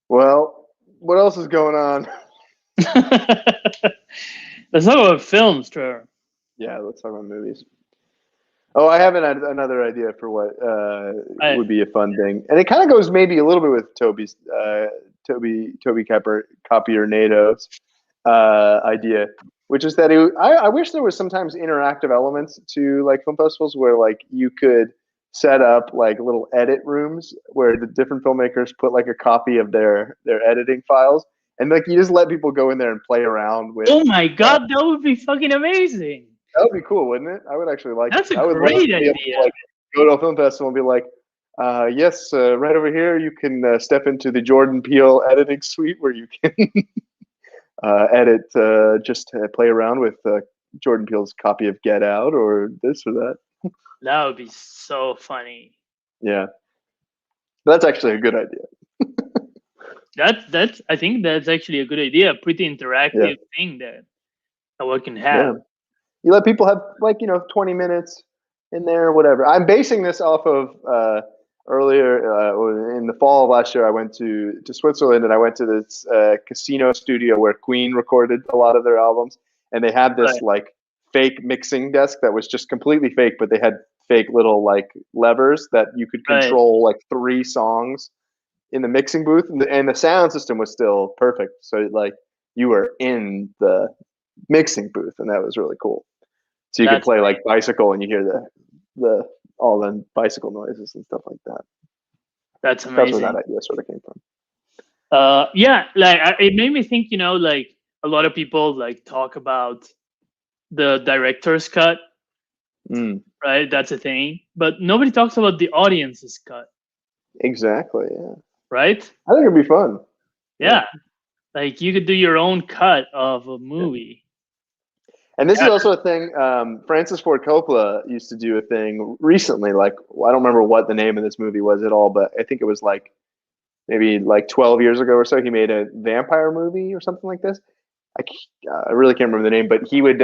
Well, what else is going on? Let's talk about films, Trevor. Yeah, let's talk about movies. Oh, I have another idea for what would be a fun thing, and it kind of goes maybe a little bit with Toby Copier NATO's idea, which is that I wish there was sometimes interactive elements to like film festivals where like you could set up like little edit rooms where the different filmmakers put like a copy of their editing files, and like you just let people go in there and play around with. Oh my god, that would be fucking amazing. That would be cool, wouldn't it? I would actually like. That's I would great love to be idea. able to, like, go to a film festival and be like, yes, right over here, you can step into the Jordan Peele editing suite where you can edit, just to play around with Jordan Peele's copy of Get Out or this or that. That would be so funny. Yeah, that's actually a good idea. That's I think that's actually a good idea. A pretty interactive thing that we can have. Yeah. You let people have like 20 minutes in there or whatever. I'm basing this off of earlier in the fall of last year. I went to Switzerland and I went to this casino studio where Queen recorded a lot of their albums, and they had this like fake mixing desk that was just completely fake, but they had fake little like levers that you could control like 3 songs in the mixing booth, and the sound system was still perfect. So like you were in the mixing booth, and that was really cool. So you could play like Bicycle, and you hear the all the bicycle noises and stuff like that. That's amazing. That's where that idea sort of came from. Yeah, like it made me think. Like a lot of people like talk about the director's cut, right? That's a thing, but nobody talks about the audience's cut. Exactly. Yeah. Right. I think it'd be fun. Yeah. Like you could do your own cut of a movie. And this is also a thing. Francis Ford Coppola used to do a thing recently. Like, I don't remember what the name of this movie was at all, but I think it was like maybe like 12 years ago or so. He made a vampire movie or something like this. I really can't remember the name, but he would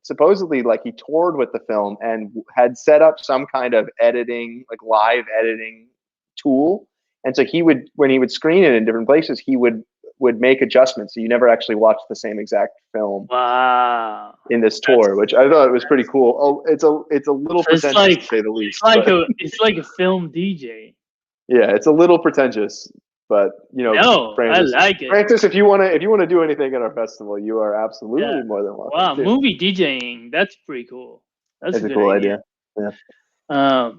supposedly like he toured with the film and had set up some kind of editing, like live editing tool. And so he would, when he would screen it in different places, he would make adjustments, so you never actually watched the same exact film. Wow! In this tour, which I thought was pretty cool. Oh, it's a little pretentious to say the least. It's like a film DJ. Yeah, it's a little pretentious, but Francis, I like it. Francis, if you want to do anything at our festival, you are absolutely more than welcome. Wow, movie DJing, that's pretty cool. That's a cool idea. Yeah.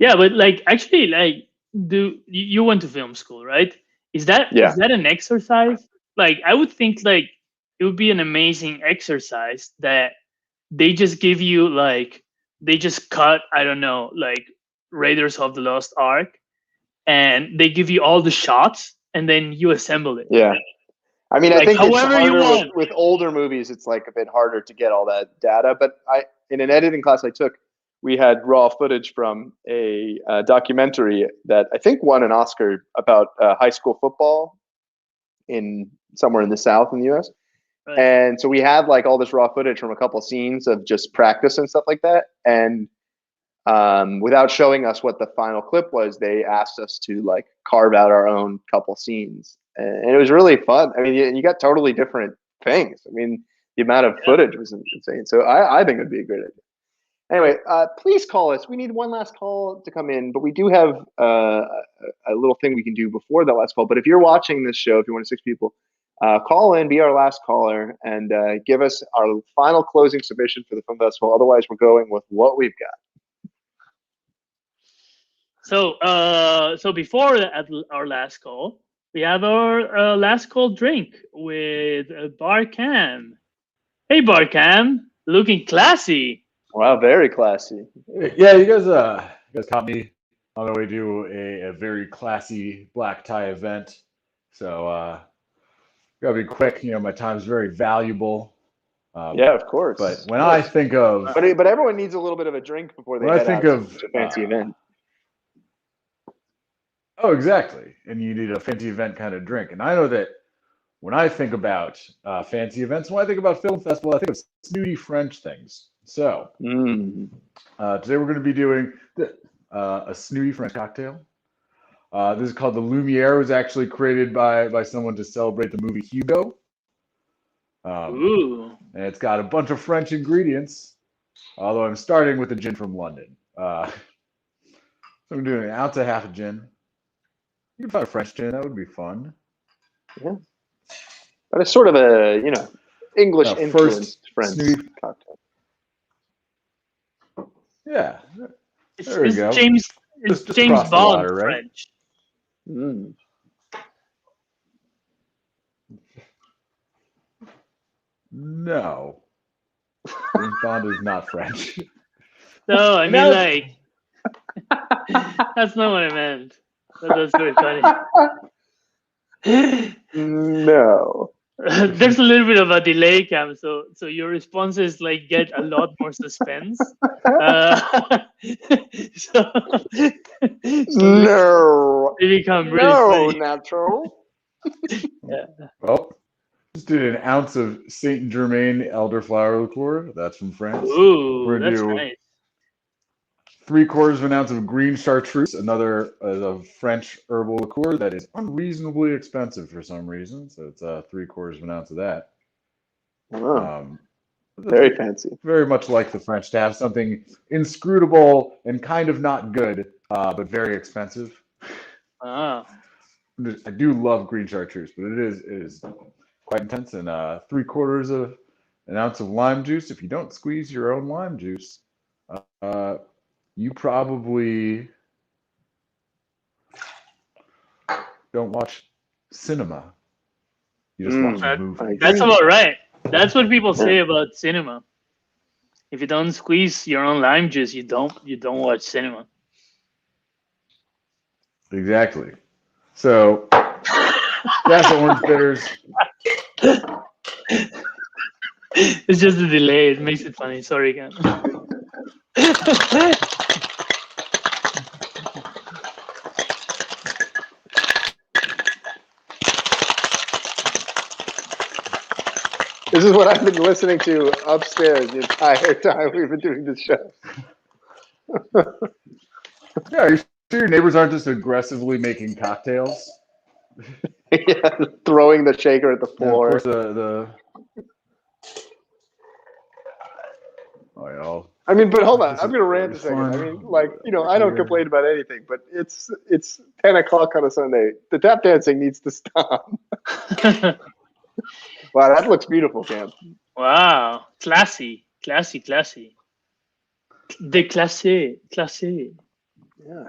Yeah, but like actually, like, you went to film school, right? Is that an exercise? Like, I would think like it would be an amazing exercise that they just give you like they just cut, I don't know, like Raiders of the Lost Ark, and they give you all the shots and then you assemble it. Yeah. I mean, like, I think it's harder with older movies. It's like a bit harder to get all that data. But in an editing class I took, we had raw footage from a documentary that I think won an Oscar about high school football in somewhere in the South in the U.S. Right. And so we had like all this raw footage from a couple of scenes of just practice and stuff like that. And without showing us what the final clip was, they asked us to like carve out our own couple scenes. And it was really fun. I mean, you got totally different things. I mean, the amount of footage was insane. So I think it'd be a great idea. Anyway, please call us. We need one last call to come in, but we do have a little thing we can do before that last call. But if you're watching this show, if you're one of 6 people, call in, be our last caller, and give us our final closing submission for the film festival. Otherwise, we're going with what we've got. So before our last call, we have our last call drink with Barcam. Hey, Barcam, looking classy. Wow, very classy. Yeah, you guys caught me on the way to a very classy black tie event. So Gotta be quick. My time's very valuable. Yeah, of course. But when I think of, but everyone needs a little bit of a drink before they when I head think out of to a fancy event. Oh, exactly. And you need a fancy event kind of drink. And I know that when I think about fancy events, when I think about film festival, I think of snooty French things. So today we're going to be doing a snooty French cocktail. This is called the Lumiere. It was actually created by someone to celebrate the movie Hugo. Ooh. And it's got a bunch of French ingredients, although I'm starting with a gin from London. So I'm doing an ounce and a half of gin. You can find a French gin. That would be fun. Yeah. But it's sort of a, English influenced French cocktail. Yeah. There we go. James Bond water, right? French. Mm. No. James Bond is not French. No, I mean, like, that's not what I meant. That's very funny. No. There's a little bit of a delay, Cam, so your responses like get a lot more suspense. So no. They become really funny. Nacho. Yeah. Well, just did an ounce of Saint Germain elderflower liqueur. That's from France. Ooh, that's nice. 3/4 of an ounce of green chartreuse, another French herbal liqueur that is unreasonably expensive for some reason. So it's 3/4 of an ounce of that. Wow. Very fancy. Very much like the French to have something inscrutable and kind of not good, but very expensive. Ah. I do love green chartreuse, but it is quite intense. And 3/4 of an ounce of lime juice. If you don't squeeze your own lime juice, you probably don't watch cinema. You just watch a movie. That's about right. That's what people say about cinema. If you don't squeeze your own lime juice, you don't watch cinema. Exactly. So that's orange bitters. It's just a delay. It makes it funny. Sorry again. This is what I've been listening to upstairs the entire time we've been doing this show. Yeah, are you sure your neighbors aren't just aggressively making cocktails? Yeah, throwing the shaker at the floor. And of course, I mean, but hold on. I'm going to rant a second. I mean, like, I don't complain about anything, but it's 10 o'clock on a Sunday. The tap dancing needs to stop. Wow, that looks beautiful, Cam. Wow. Classy. Déclassé. Yeah.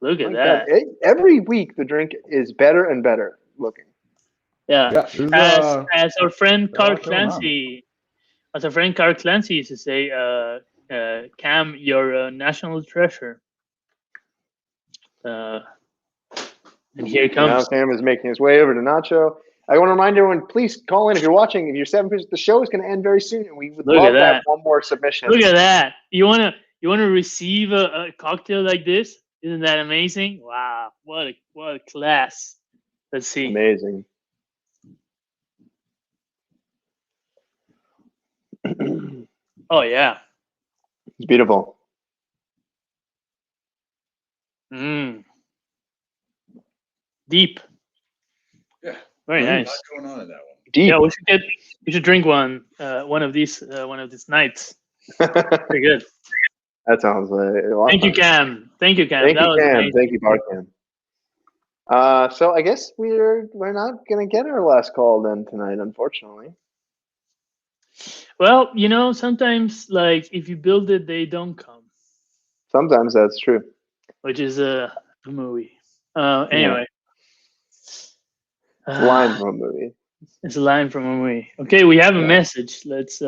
Look at that. God. Every week, the drink is better and better looking. Yeah. As our friend Carl Clancy, used to say, Cam, you're a national treasure. And here it comes. Now Cam is making his way over to Nacho. I want to remind everyone, please call in if you're watching. If you're 7 the show is going to end very soon, and we would love to have one more submission. Look at that! You wanna receive a cocktail like this? Isn't that amazing? Wow! What a class! Let's see. Amazing. Oh yeah. It's beautiful. Deep. Yeah. Very nice. What's going on in that one? Deep. Yeah, we should drink one of these nights. Very good. That sounds awesome. Thank you, Cam. Thank you, Cam. Thank you, Barcam. So I guess we're not gonna get our last call then tonight, unfortunately. Well, sometimes like if you build it, they don't come. Sometimes that's true. Which is a movie. Anyway. It's a line from a movie. It's a line from a movie. Okay, we have a message. Let's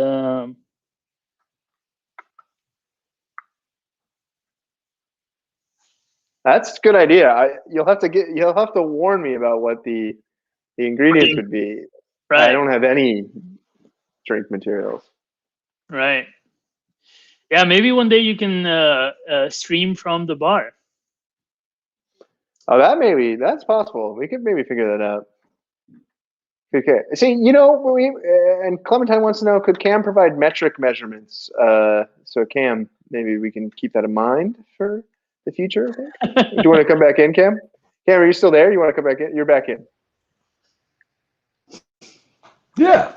That's a good idea. You'll have to warn me about what the The ingredients would be. Right. I don't have any drink materials. Right. Yeah, maybe one day you can stream from the bar. Oh, that's possible. We could maybe figure that out. Okay. See, and Clementine wants to know, could Cam provide metric measurements? So Cam, maybe we can keep that in mind for the future. I think. Do you want to come back in, Cam? Cam, are you still there? You want to come back in? You're back in. Yeah.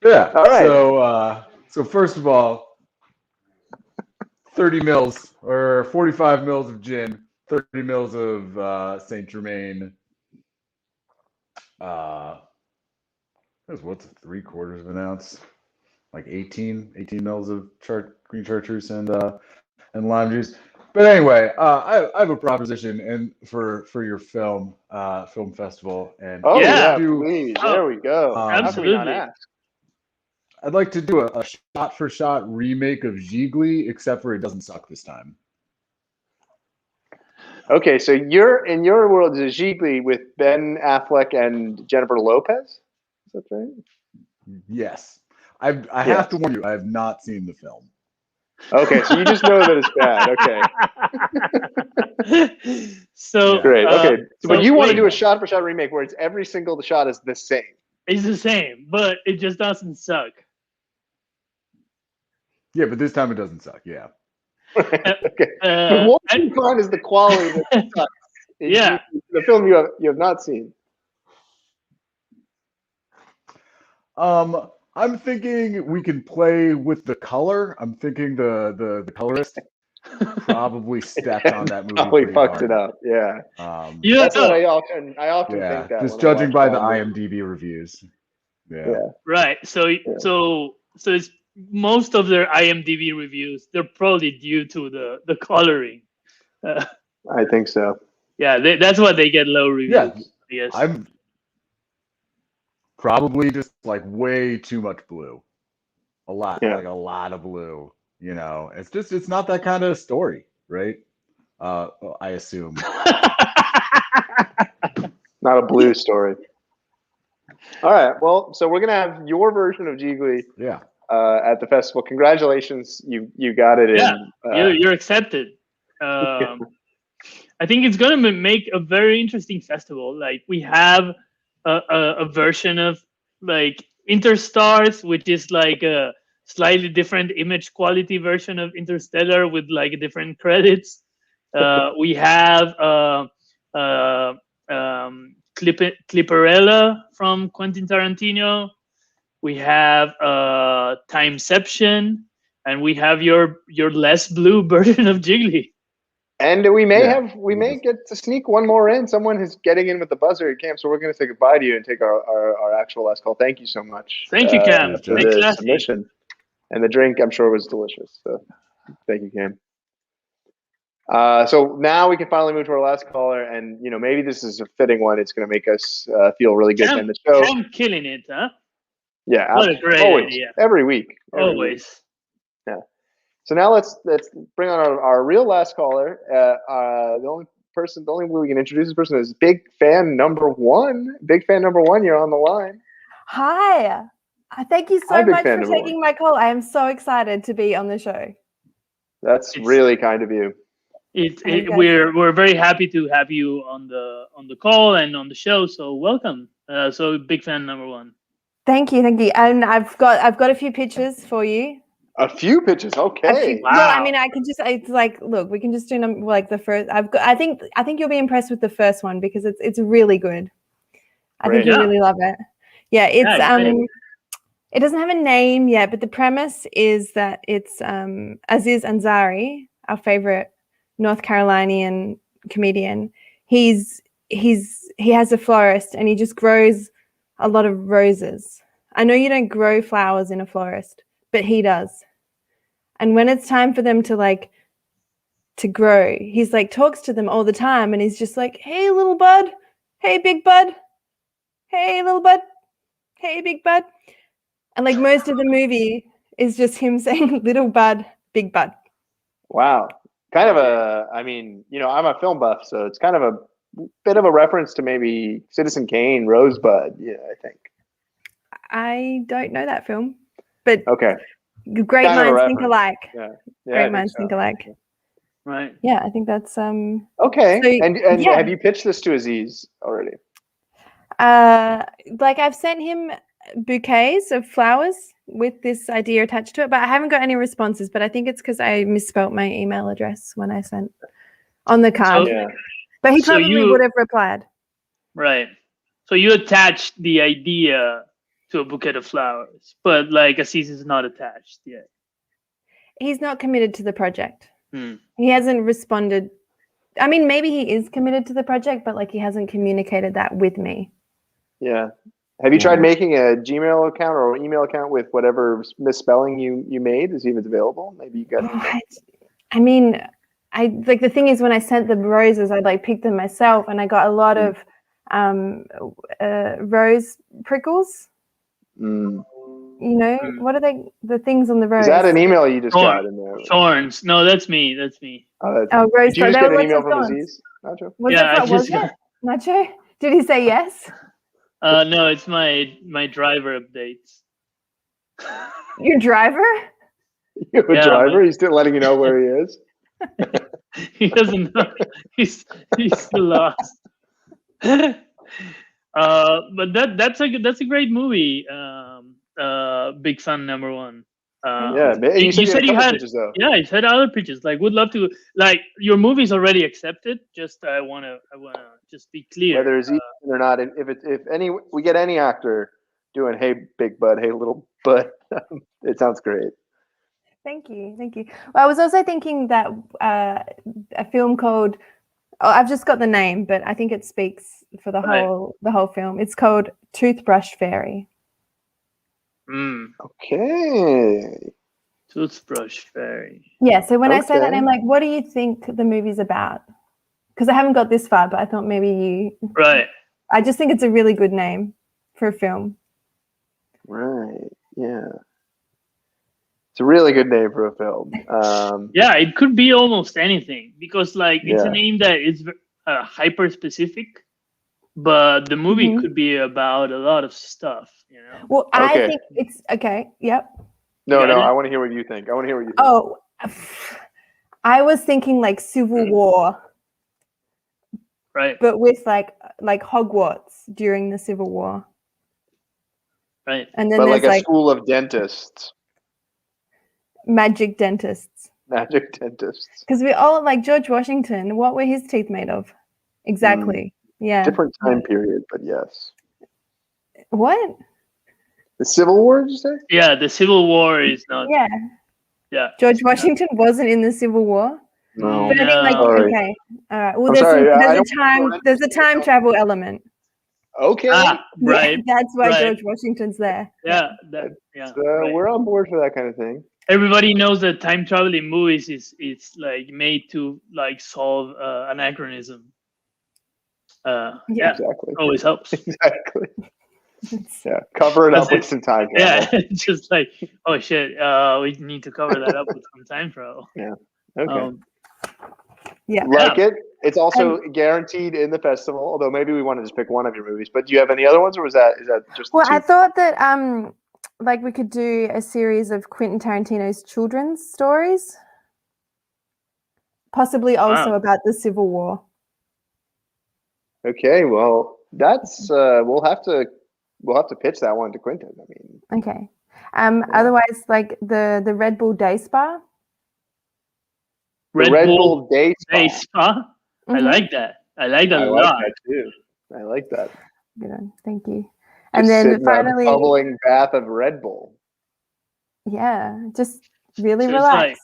Yeah. All right. So first of all, 30 mils or 45 mils of gin, 30 mils of Saint Germain. What's 3/4 of an ounce? Like 18 mils of green chartreuse and lime juice. But anyway, I have a proposition and for your film festival. And please. There we go. Absolutely. How can we not ask? I'd like to do a shot-for-shot remake of Gigli, except for it doesn't suck this time. Okay, so in your world is Gigli with Ben Affleck and Jennifer Lopez? Is that right? Yes. I have to warn you, I have not seen the film. Okay, so you just know that it's bad. Okay. So great. Okay, but you want to do a wait. shot-for-shot remake where it's every single shot is the same. It's the same, but it just doesn't suck. Yeah, but this time it doesn't suck. Yeah. Okay. But what you find is the quality that sucks. Yeah. The film you have not seen. I'm thinking we can play with the color. I'm thinking the colorist probably stepped on that movie. Probably fucked hard. it up. Yeah. That's what I often think that. Just judging by the IMDb reviews. Yeah. Right. So it's most of their IMDb reviews. They're probably due to the coloring. I think so. Yeah, that's why they get low reviews. Yeah. Yes. I'm probably just like way too much blue. A lot of blue. It's not that kind of story, right? I assume. Not a blue story. All right. Well, so we're gonna have your version of Gigli. Yeah. At the festival. Congratulations, you got it in. Yeah, you're accepted. I think it's gonna make a very interesting festival. Like we have a version of like Interstars, which is like a slightly different image quality version of Interstellar with like different credits. We have Clipperella from Quentin Tarantino. We have Timeception, and we have your less blue version of Gigli. And we may get to sneak one more in. Someone is getting in with the buzzer at Cam, so we're going to say goodbye to you and take our actual last call. Thank you so much. Thank you, Cam. For the submission. And the drink, I'm sure, was delicious. So thank you, Cam. So now we can finally move to our last caller, and maybe this is a fitting one. It's going to make us feel really good in the show. Cam killing it, huh? Yeah, what a great idea. Every week. Always. Yeah. So now let's bring on our real last caller. The only way we can introduce this person is Big Fan Number One. Big Fan Number One, you're on the line. Hi. Thank you so much for taking my call. I am so excited to be on the show. That's really kind of you. We're very happy to have you on the call and on the show. So welcome. So Big Fan Number One. Thank you. And I've got a few pictures for you. A few pictures, okay. Wow. Well, I mean, I can just. It's like, look, we can just do like the first. I think you'll be impressed with the first one because it's really good. I think you'll really love it. Yeah, it's it doesn't have a name yet, but the premise is that it's Aziz Ansari, our favorite North Carolinian comedian. He has a florist and he just grows a lot of roses. I know you don't grow flowers in a florist, but he does. And when it's time for them to grow, he's like talks to them all the time and he's just like, hey, little bud, hey, big bud, hey, little bud, hey, big bud. And like most of the movie is just him saying little bud, big bud. Wow. Kind of I'm a film buff, so it's kind of a bit of a reference to maybe Citizen Kane, Rosebud. Yeah, I think. I don't know that film, but Okay. Great Kind of a minds think reference. alike. Yeah. Great minds think alike. Right. Yeah, I think that's Okay. So, and yeah. have you pitched this to Aziz already? Like I've sent him bouquets of flowers with this idea attached to it, but I haven't got any responses. But I think it's because I misspelt my email address when I sent on the card. Yeah. But he So probably would have replied. Right. So you attached the idea to a bouquet of flowers, but like Aziz is not attached yet. He's not committed to the project. Hmm. He hasn't responded. I mean, maybe he is committed to the project, but like he hasn't communicated that with me. Yeah. Have you tried making a Gmail account or email account with whatever misspelling you made? Is even available? Maybe you got. I mean, I like the thing is when I sent the roses, I like picked them myself, and I got a lot of rose prickles. You know, what are they? The things on the rose. Is that an email you just got in there? Thorns. No, that's me. That's me. Rose. Did you just get an email from Aziz, Nacho? Was it Nacho? Did he say yes? No, it's my driver updates. Your driver? You have a driver? He's still letting you know where he is? He doesn't know. He's still lost. But that's a great movie. Big fan number one. You said you had pitches, though. Yeah, you said other pitches. Like, would love to. Like, your movie's already accepted. Just I wanna just be clear. Whether it's or not, if we get any actor doing "Hey Big Bud, Hey Little Bud," it sounds great. Thank you. Well, I was also thinking that a film called I've just got the name, but I think it speaks for the whole film. It's called Toothbrush Fairy. Okay. Toothbrush Fairy. Yeah. So when I say that name, like, what do you think the movie's about? Because I haven't got this far, but I thought maybe you. Right. I just think it's a really good name for a film. Right. Yeah. It's a really good name for a film. Yeah, it could be almost anything because, like, it's a name that is hyper specific, but the movie could be about a lot of stuff. You know. Well, I think it's okay. Yep. No. I want to hear what you think. Oh, I was thinking like Civil War. Right. But with like Hogwarts during the Civil War. Right. And then there's like a school of dentists. Magic dentists. Because we all like George Washington. What were his teeth made of? Exactly. Yeah. Different time period, but yes. What? The Civil War, did you say? Yeah, the Civil War is not. Yeah. Yeah. George Washington wasn't in the Civil War. No. But I think like okay. All right. Well, there's a time travel element. Okay. Right. That's why George Washington's there. Yeah. We're on board for that kind of thing. Everybody knows that time travel in movies is like made to like solve anachronism. Exactly. Always helps. Exactly. Yeah, cover it up with some time travel. Yeah, just like, oh shit, we need to cover that up with some time travel. Yeah. Okay. Like it. It's also guaranteed in the festival. Although maybe we want to just pick one of your movies. But do you have any other ones, or is that just? Well, I thought that like we could do a series of Quentin Tarantino's children's stories, possibly also about the Civil War. Okay, well, that's we'll have to pitch that one to Quentin. I mean, okay. Otherwise, like the Red Bull Day Spa. Red Bull Day Spa. I like that. I like that a lot. That too. I like that. Good one. Thank you. And then finally, bubbling bath of Red Bull. Yeah, just really relax. Like,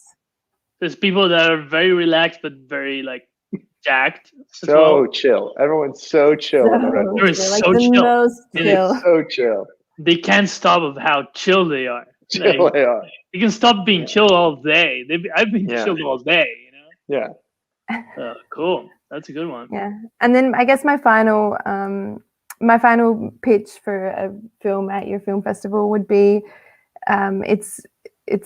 there's people that are very relaxed but very like jacked. So chill. Everyone's so chill. They're so chill. So chill. They can't stop of how chill they are. Chill they are. You can stop being chill all day. I've been chilled all day. You know. Yeah. Cool. That's a good one. Yeah, and then I guess my final pitch for a film at your film festival would be, it's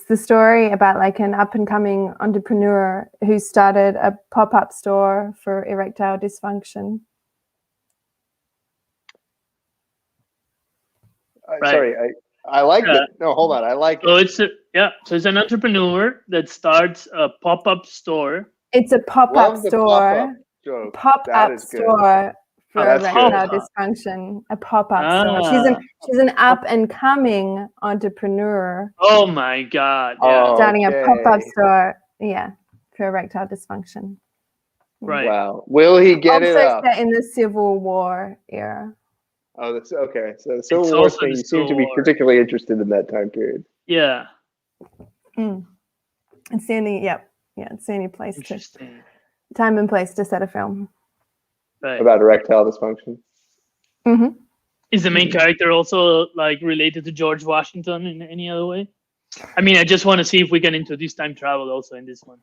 the story about like an up and coming entrepreneur who started a pop-up store for erectile dysfunction. Right. Sorry, I like it. No, hold on. I like it. So it's an entrepreneur that starts a pop-up store. It's a pop-up store. Pop-up store for erectile dysfunction. A pop-up store. She's an up-and-coming entrepreneur. Oh my God! Yeah. Starting a pop-up store. Yeah, for erectile dysfunction. Right. Wow. Will he get it up? Also set in the Civil War era. Oh, that's okay. So the Civil War thing, you seem to be particularly interested in that time period. Yeah. It's the only, it's the only place time and place to set a film. Right. About erectile dysfunction. Mm-hmm. Is the main character also like related to George Washington in any other way? I mean, I just want to see if we can introduce time travel also in this one.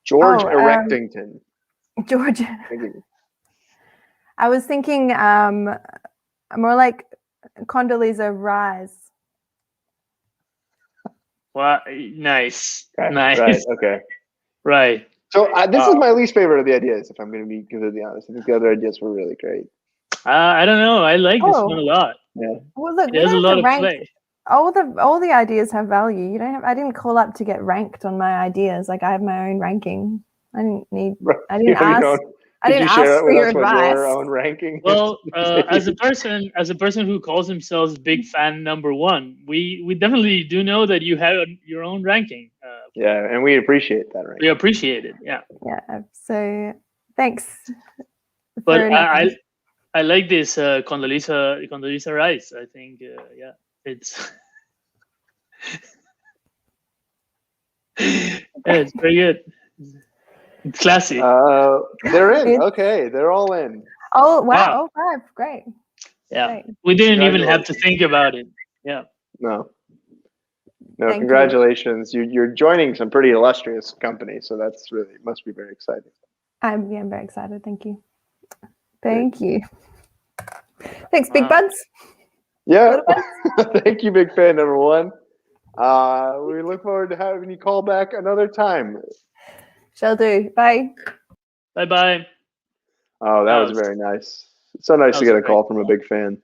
George Erectington. George. I was thinking more like Condoleezza Rice. Wow, nice. Okay. Nice. Right, okay. Right. So this is my least favorite of the ideas, if I'm going to be completely honest. I think the other ideas were really great. I don't know. I like this one a lot. Yeah. Well, look, there's a lot of play. All the ideas have value. You don't have. I didn't call up to get ranked on my ideas. Like I have my own ranking. I didn't need. I didn't ask. I didn't ask for your advice. Your own ranking? Well, as a person who calls themselves big fan number one, we definitely do know that you have your own ranking. Yeah, and we appreciate that, right? We appreciate it. Yeah. Yeah. So thanks. But I like this Condoleezza Rice. I think it's it's very good. It's classy. They're in. Okay, they're all in. Oh wow! Oh, 5. Great. Yeah, great. We didn't even have to think about it. Yeah. No. Thank Congratulations! You're joining some pretty illustrious company, so that's really must be very exciting. I'm very excited. Thank you. Thank you. Thanks, Big Buds. Yeah. Thank you, Big Fan number 1. We look forward to having you call back another time. Shall do. Bye. Bye. Oh, that was very nice. It's so nice to get a call from a big fan.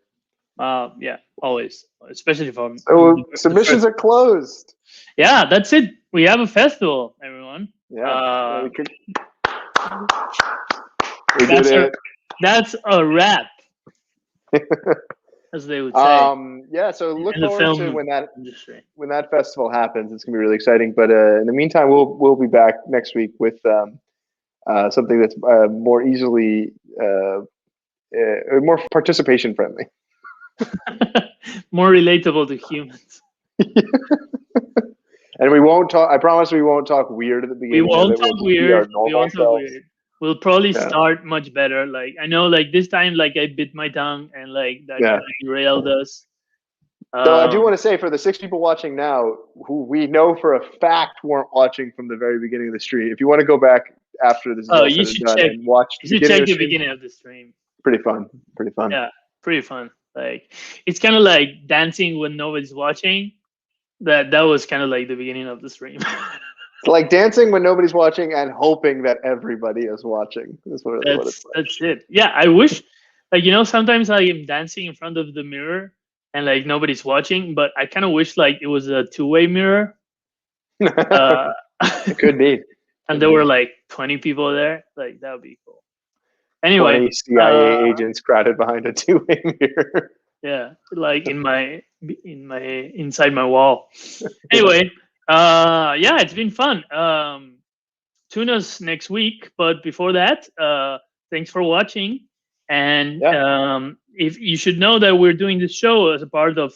Yeah, always, especially from. So submissions are closed. Yeah, that's it. We have a festival, everyone. Yeah. We did it. That's a wrap, as they would say. Yeah. So look forward to when that festival happens. It's gonna be really exciting. But in the meantime, we'll be back next week with something that's more easily more participation friendly. More relatable to humans. And we won't talk. I promise we won't talk weird at the beginning. We won't talk weird. We'll probably start much better. Like I know, like this time, like I bit my tongue and like that kind of derailed us. So I do want to say, for the 6 people watching now, who we know for a fact weren't watching from the very beginning of the stream, if you want to go back after this, you should check. And watch. You should check the beginning of the stream. Pretty fun. Yeah, pretty fun. Like it's kind of like dancing when nobody's watching. That was kind of like the beginning of the stream. It's like dancing when nobody's watching and hoping that everybody is watching. That's it. Yeah, I wish, like, sometimes I am dancing in front of the mirror and like nobody's watching, but I kind of wish like it was a two-way mirror. It could be. And there were like 20 people there. Like that would be cool. Anyway, 20 CIA agents crowded behind a two-way mirror. Yeah, like inside my wall. Anyway, it's been fun. Tune us next week, but before that, thanks for watching. And if you should know that we're doing this show as a part of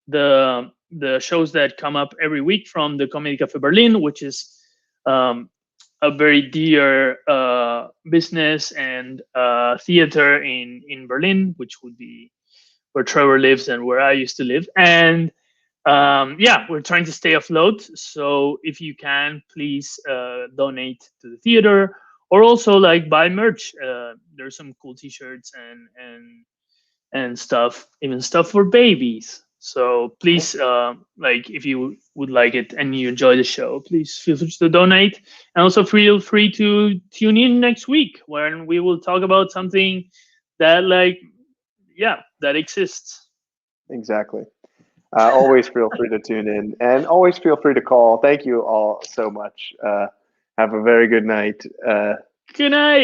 the shows that come up every week from the Comedy Cafe Berlin, which is a very dear business and theater in Berlin, which would be where Trevor lives and where I used to live. And we're trying to stay afloat. So if you can, please donate to the theater, or also like buy merch. There's some cool T-shirts and stuff, even stuff for babies. So please, if you would like it and you enjoy the show, please feel free to donate. And also feel free to tune in next week when we will talk about something that that exists. Exactly. Always feel free to tune in, and always feel free to call. Thank you all so much. Have a very good night. Good night.